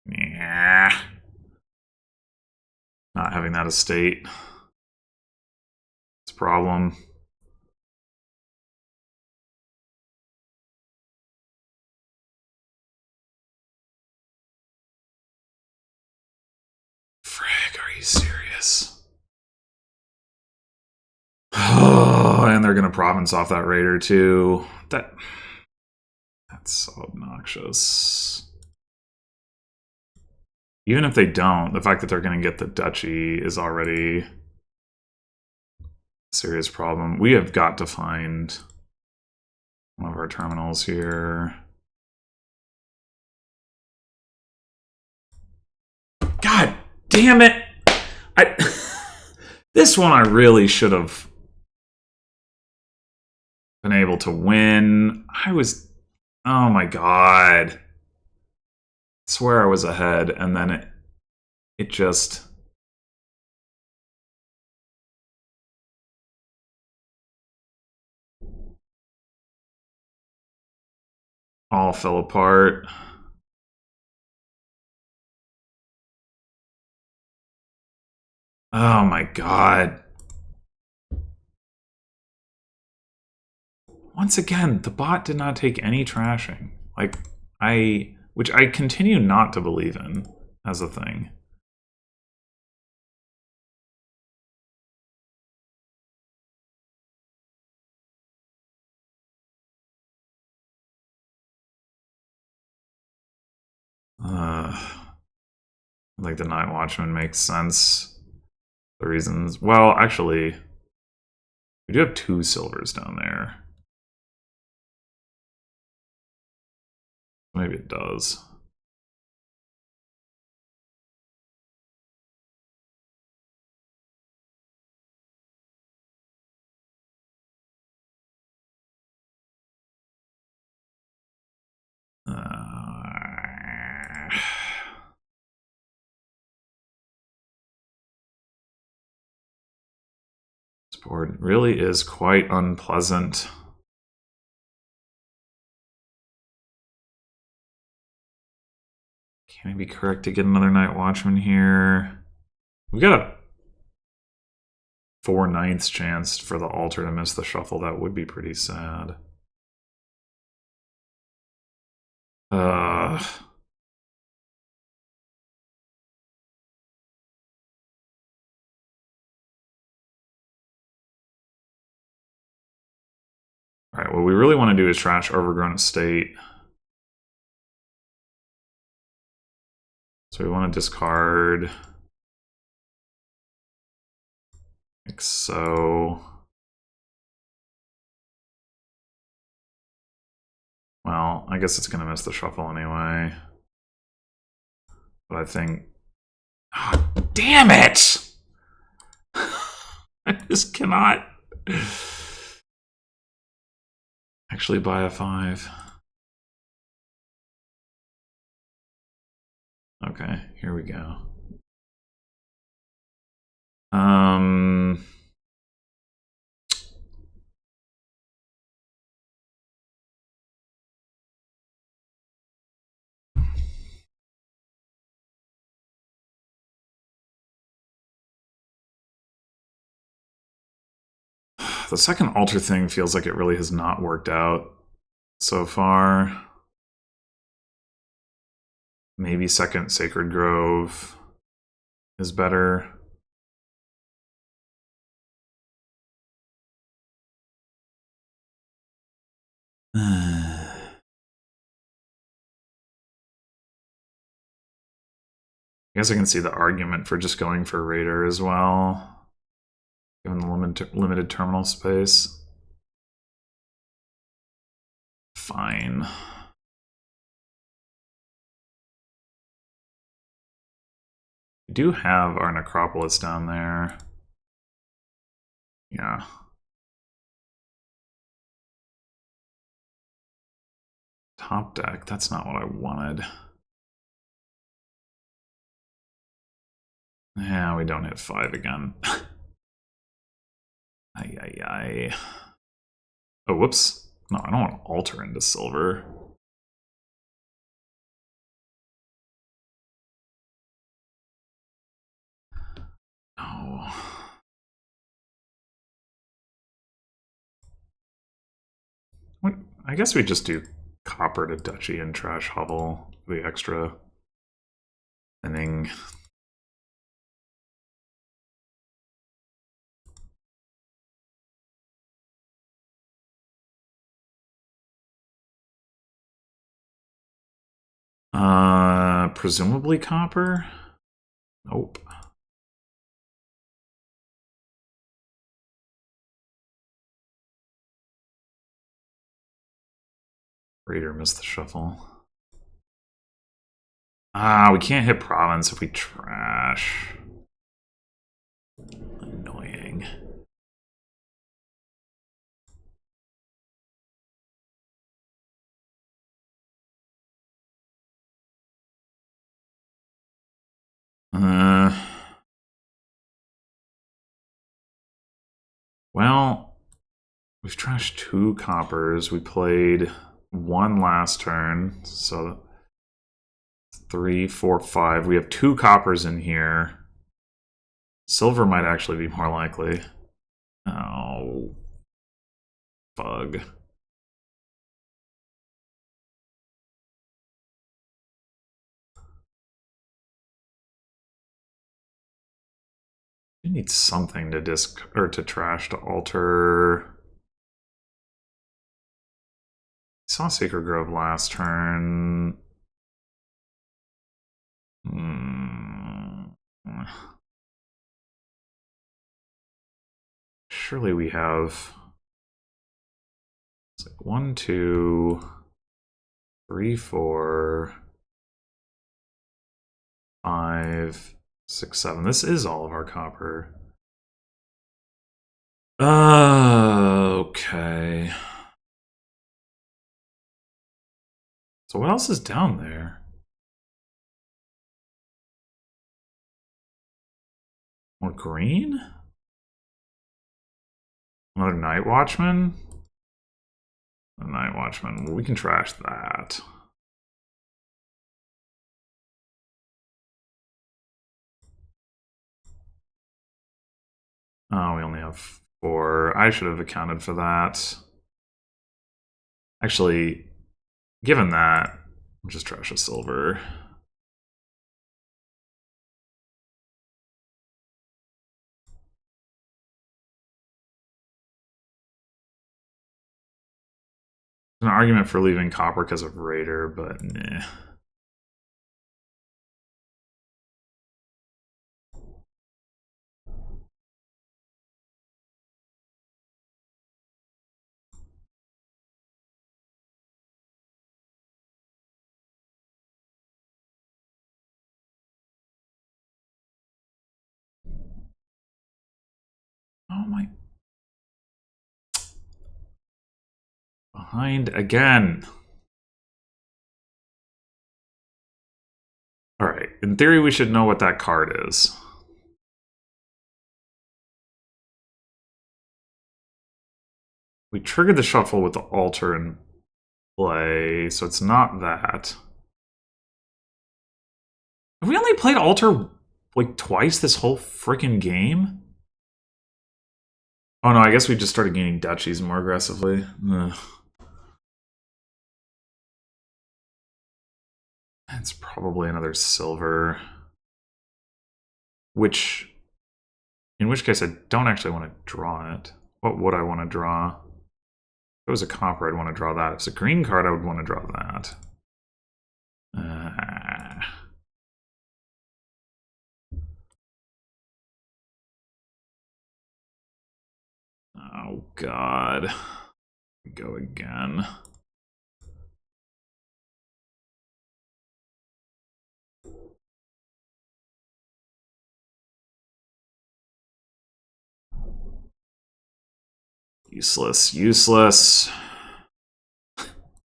Yeah. Not having that estate. It's a problem. Frig, are you serious? Oh, and they're gonna province off that raider too. That's so obnoxious. Even if they don't, the fact that they're gonna get the duchy is already a serious problem. We have got to find one of our terminals here. God damn it! This one I really should have been able to win. Oh my god. I swear I was ahead, and then it just... all fell apart. Oh my god. Once again, the bot did not take any trashing. Like, which I continue not to believe in as a thing. Like, the Night Watchman makes sense. The reasons... Well, actually, we do have 2 silvers down there. Maybe it does. board really is quite unpleasant. Can I be correct to get another Night Watchman here? We've got a 4/9 chance for the altar to miss the shuffle. That would be pretty sad. Alright, what we really want to do is trash Overgrown Estate. So we want to discard like so. Well, I guess it's going to miss the shuffle anyway. But I think... Oh, damn it! I just cannot actually buy a 5. Okay, here we go. The second altar thing feels like it really has not worked out so far. Maybe second Sacred Grove is better. I guess I can see the argument for just going for Raider as well, given the limited terminal space. Fine. We do have our Necropolis down there. Yeah. Top deck, that's not what I wanted. Yeah, we don't hit 5 again. Ay. Oh, whoops. No, I don't want to alter into silver. No. What? I guess we just do copper to duchy and trash hovel, the extra thinning. Presumably copper? Nope. Raider missed the shuffle. We can't hit province if we trash. Annoying. Well, we've trashed 2 coppers. We played 1 last turn, so 3, 4, 5. We have 2 coppers in here. Silver might actually be more likely. Oh, bug. You need something to to trash to alter. Saw Sacred Grove last turn. Surely we have. It's like 1, 2, 3, 4, 5, 6, 7. This is all of our copper. Okay. So what else is down there? More green? Another Night Watchman? A Night Watchman. Well, we can trash that. Oh, we only have 4. I should have accounted for that. Actually, given that, I'll just trash a silver. An argument for leaving copper because of Raider, but nah. Oh my. Behind again. Alright, in theory we should know what that card is. We triggered the shuffle with the altar in play, so it's not that. Have we only played altar like twice this whole freaking game? Oh no, I guess we just started gaining duchies more aggressively. Ugh. It's probably another silver. In which case I don't actually want to draw it. What would I want to draw? If it was a copper, I'd want to draw that. If it's a green card, I would want to draw that. Oh, God. Go again. Useless, useless.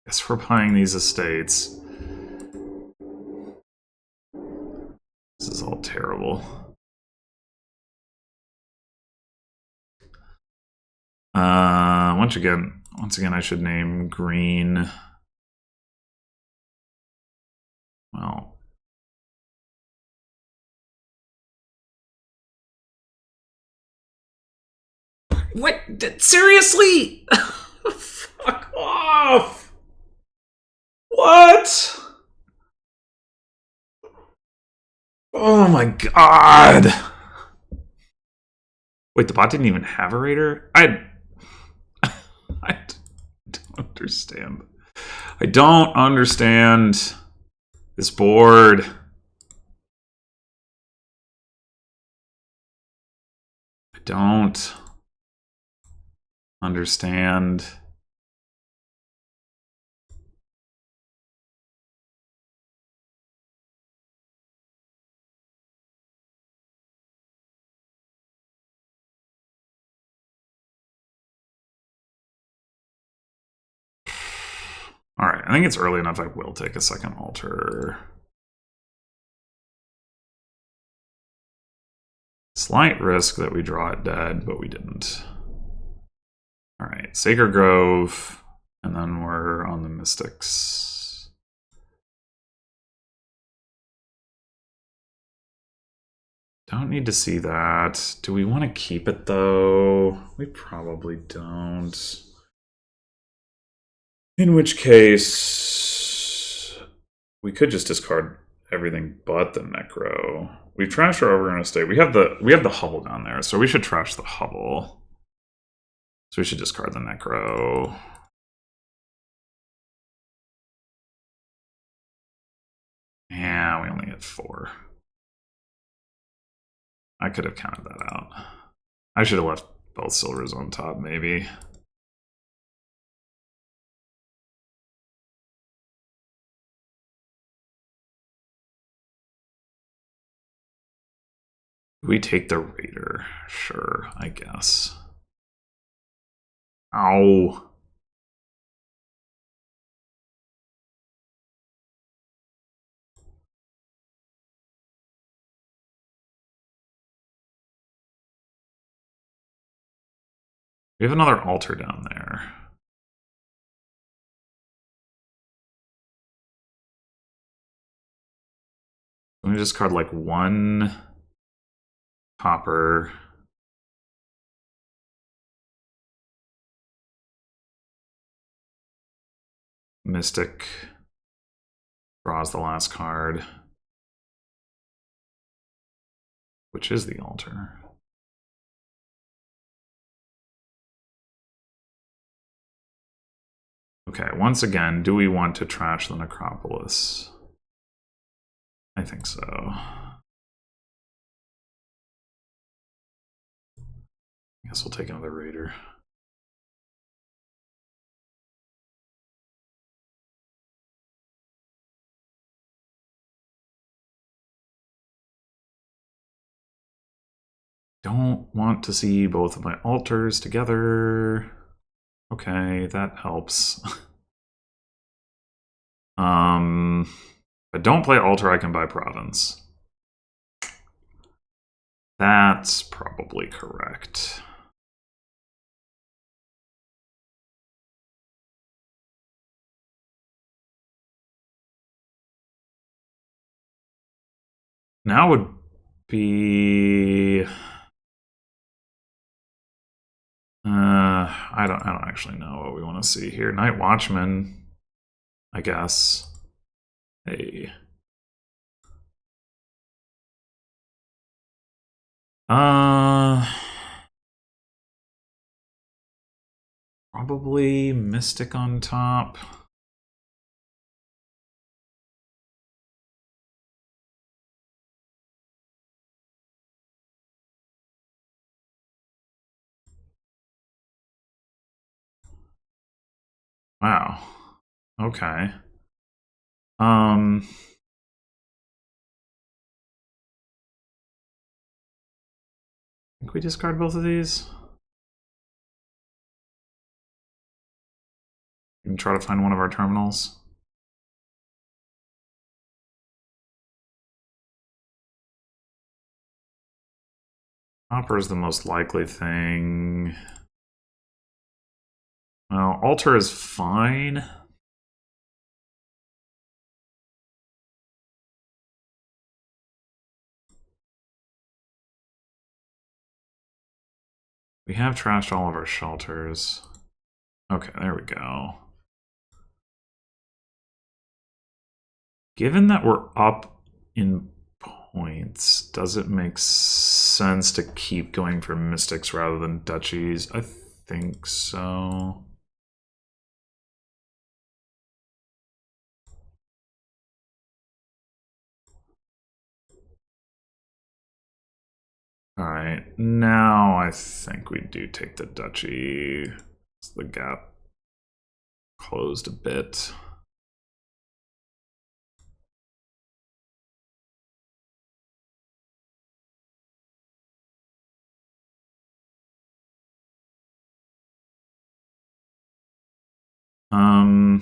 Guess we're buying these estates. This is all terrible. Once again, I should name green. Well, what? Seriously? Fuck off! What? Oh my god! Wait, the bot didn't even have a raider? I don't understand. I don't understand this board. I don't understand. Alright, I think it's early enough. I will take a second altar. Slight risk that we draw it dead, but we didn't. Alright, Sacred Grove, and then we're on the Mystics. Don't need to see that. Do we want to keep it, though? We probably don't. In which case, we could just discard everything but the Necro. We've trashed our Overgrown Estate. We have the Hubble down there, so we should trash the Hubble. So we should discard the Necro. Yeah, we only had 4. I could have counted that out. I should have left both silvers on top, maybe. We take the Raider. Sure, I guess. Ow. We have another altar down there. Let me discard like one copper. Mystic draws the last card, which is the altar. Okay, once again, do we want to trash the Necropolis? I think so. I guess we'll take another Raider. Don't want to see both of my altars together. Okay, that helps. If I don't play altar, I can buy province. That's probably correct. Now would be I don't actually know what we want to see here. Night Watchman, I guess. Hey. Probably Mystic on top. Wow. Okay. Think we discard both of these? And try to find one of our terminals. Copper is the most likely thing. Well, altar is fine. We have trashed all of our shelters. Okay, there we go. Given that we're up in points, does it make sense to keep going for mystics rather than duchies? I think so. Alright, now I think we do take the duchy. The gap closed a bit. I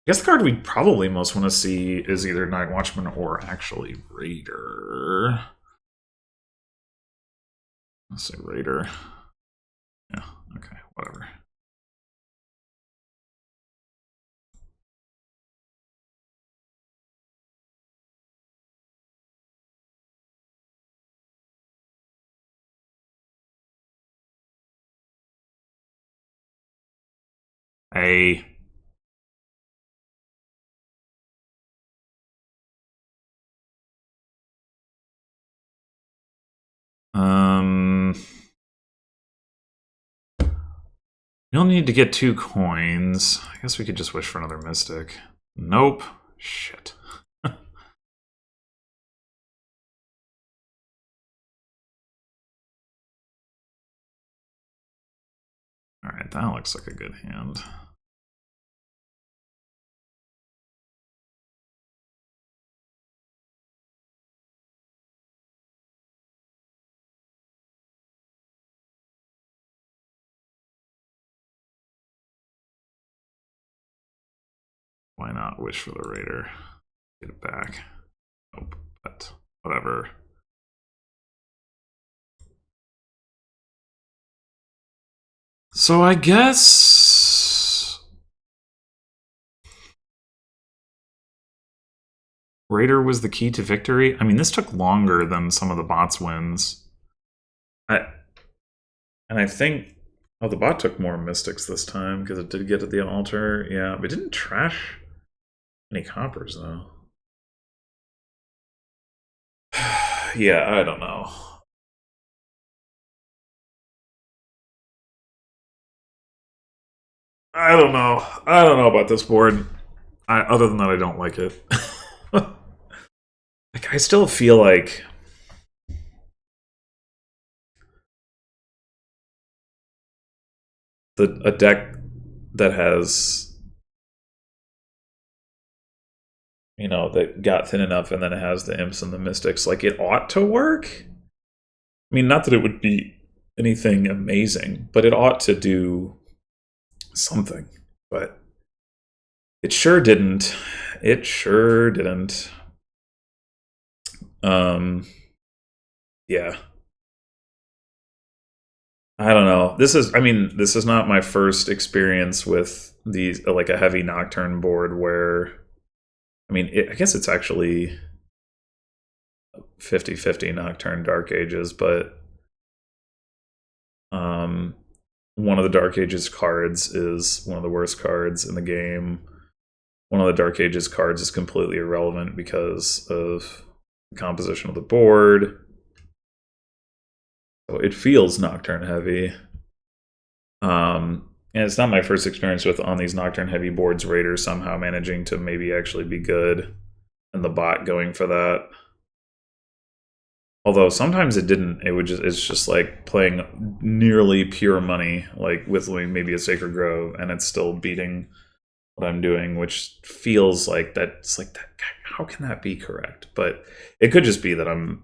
guess the card we probably most want to see is either Night Watchman or actually Raider. Let's say Raider. Yeah, okay, whatever. Hey. You'll need to get 2 coins. I guess we could just wish for another Mystic. Nope. Shit. Alright, that looks like a good hand. Why not wish for the Raider? Get it back. Nope, but whatever. So I guess Raider was the key to victory. I mean, this took longer than some of the bot's wins. And I think, oh, the bot took more mystics this time because it did get to the altar. Yeah, but it didn't trash any coppers though. Yeah, I don't know. I don't know. I don't know about this board. Other than that, I don't like it. Like, I still feel like a deck that has, you know, that got thin enough and then it has the imps and the mystics, like, it ought to work. I mean, not that it would be anything amazing, but it ought to do something. But it sure didn't. It sure didn't. Yeah. I don't know. This is not my first experience with these, like a heavy Nocturne board where, I mean, I guess it's actually 50-50 Nocturne Dark Ages, but one of the Dark Ages cards is one of the worst cards in the game. One of the Dark Ages cards is completely irrelevant because of the composition of the board. So it feels Nocturne heavy. And it's not my first experience with, on these Nocturne heavy boards, Raiders somehow managing to maybe actually be good and the bot going for that. Although sometimes it didn't. It's just like playing nearly pure money, like with maybe a Sacred Grove, and it's still beating what I'm doing, which feels like that's like that. How can that be correct? But it could just be that I'm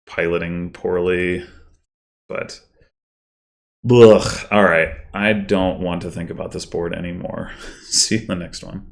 piloting poorly. But ugh. All right, I don't want to think about this board anymore. See you in the next one.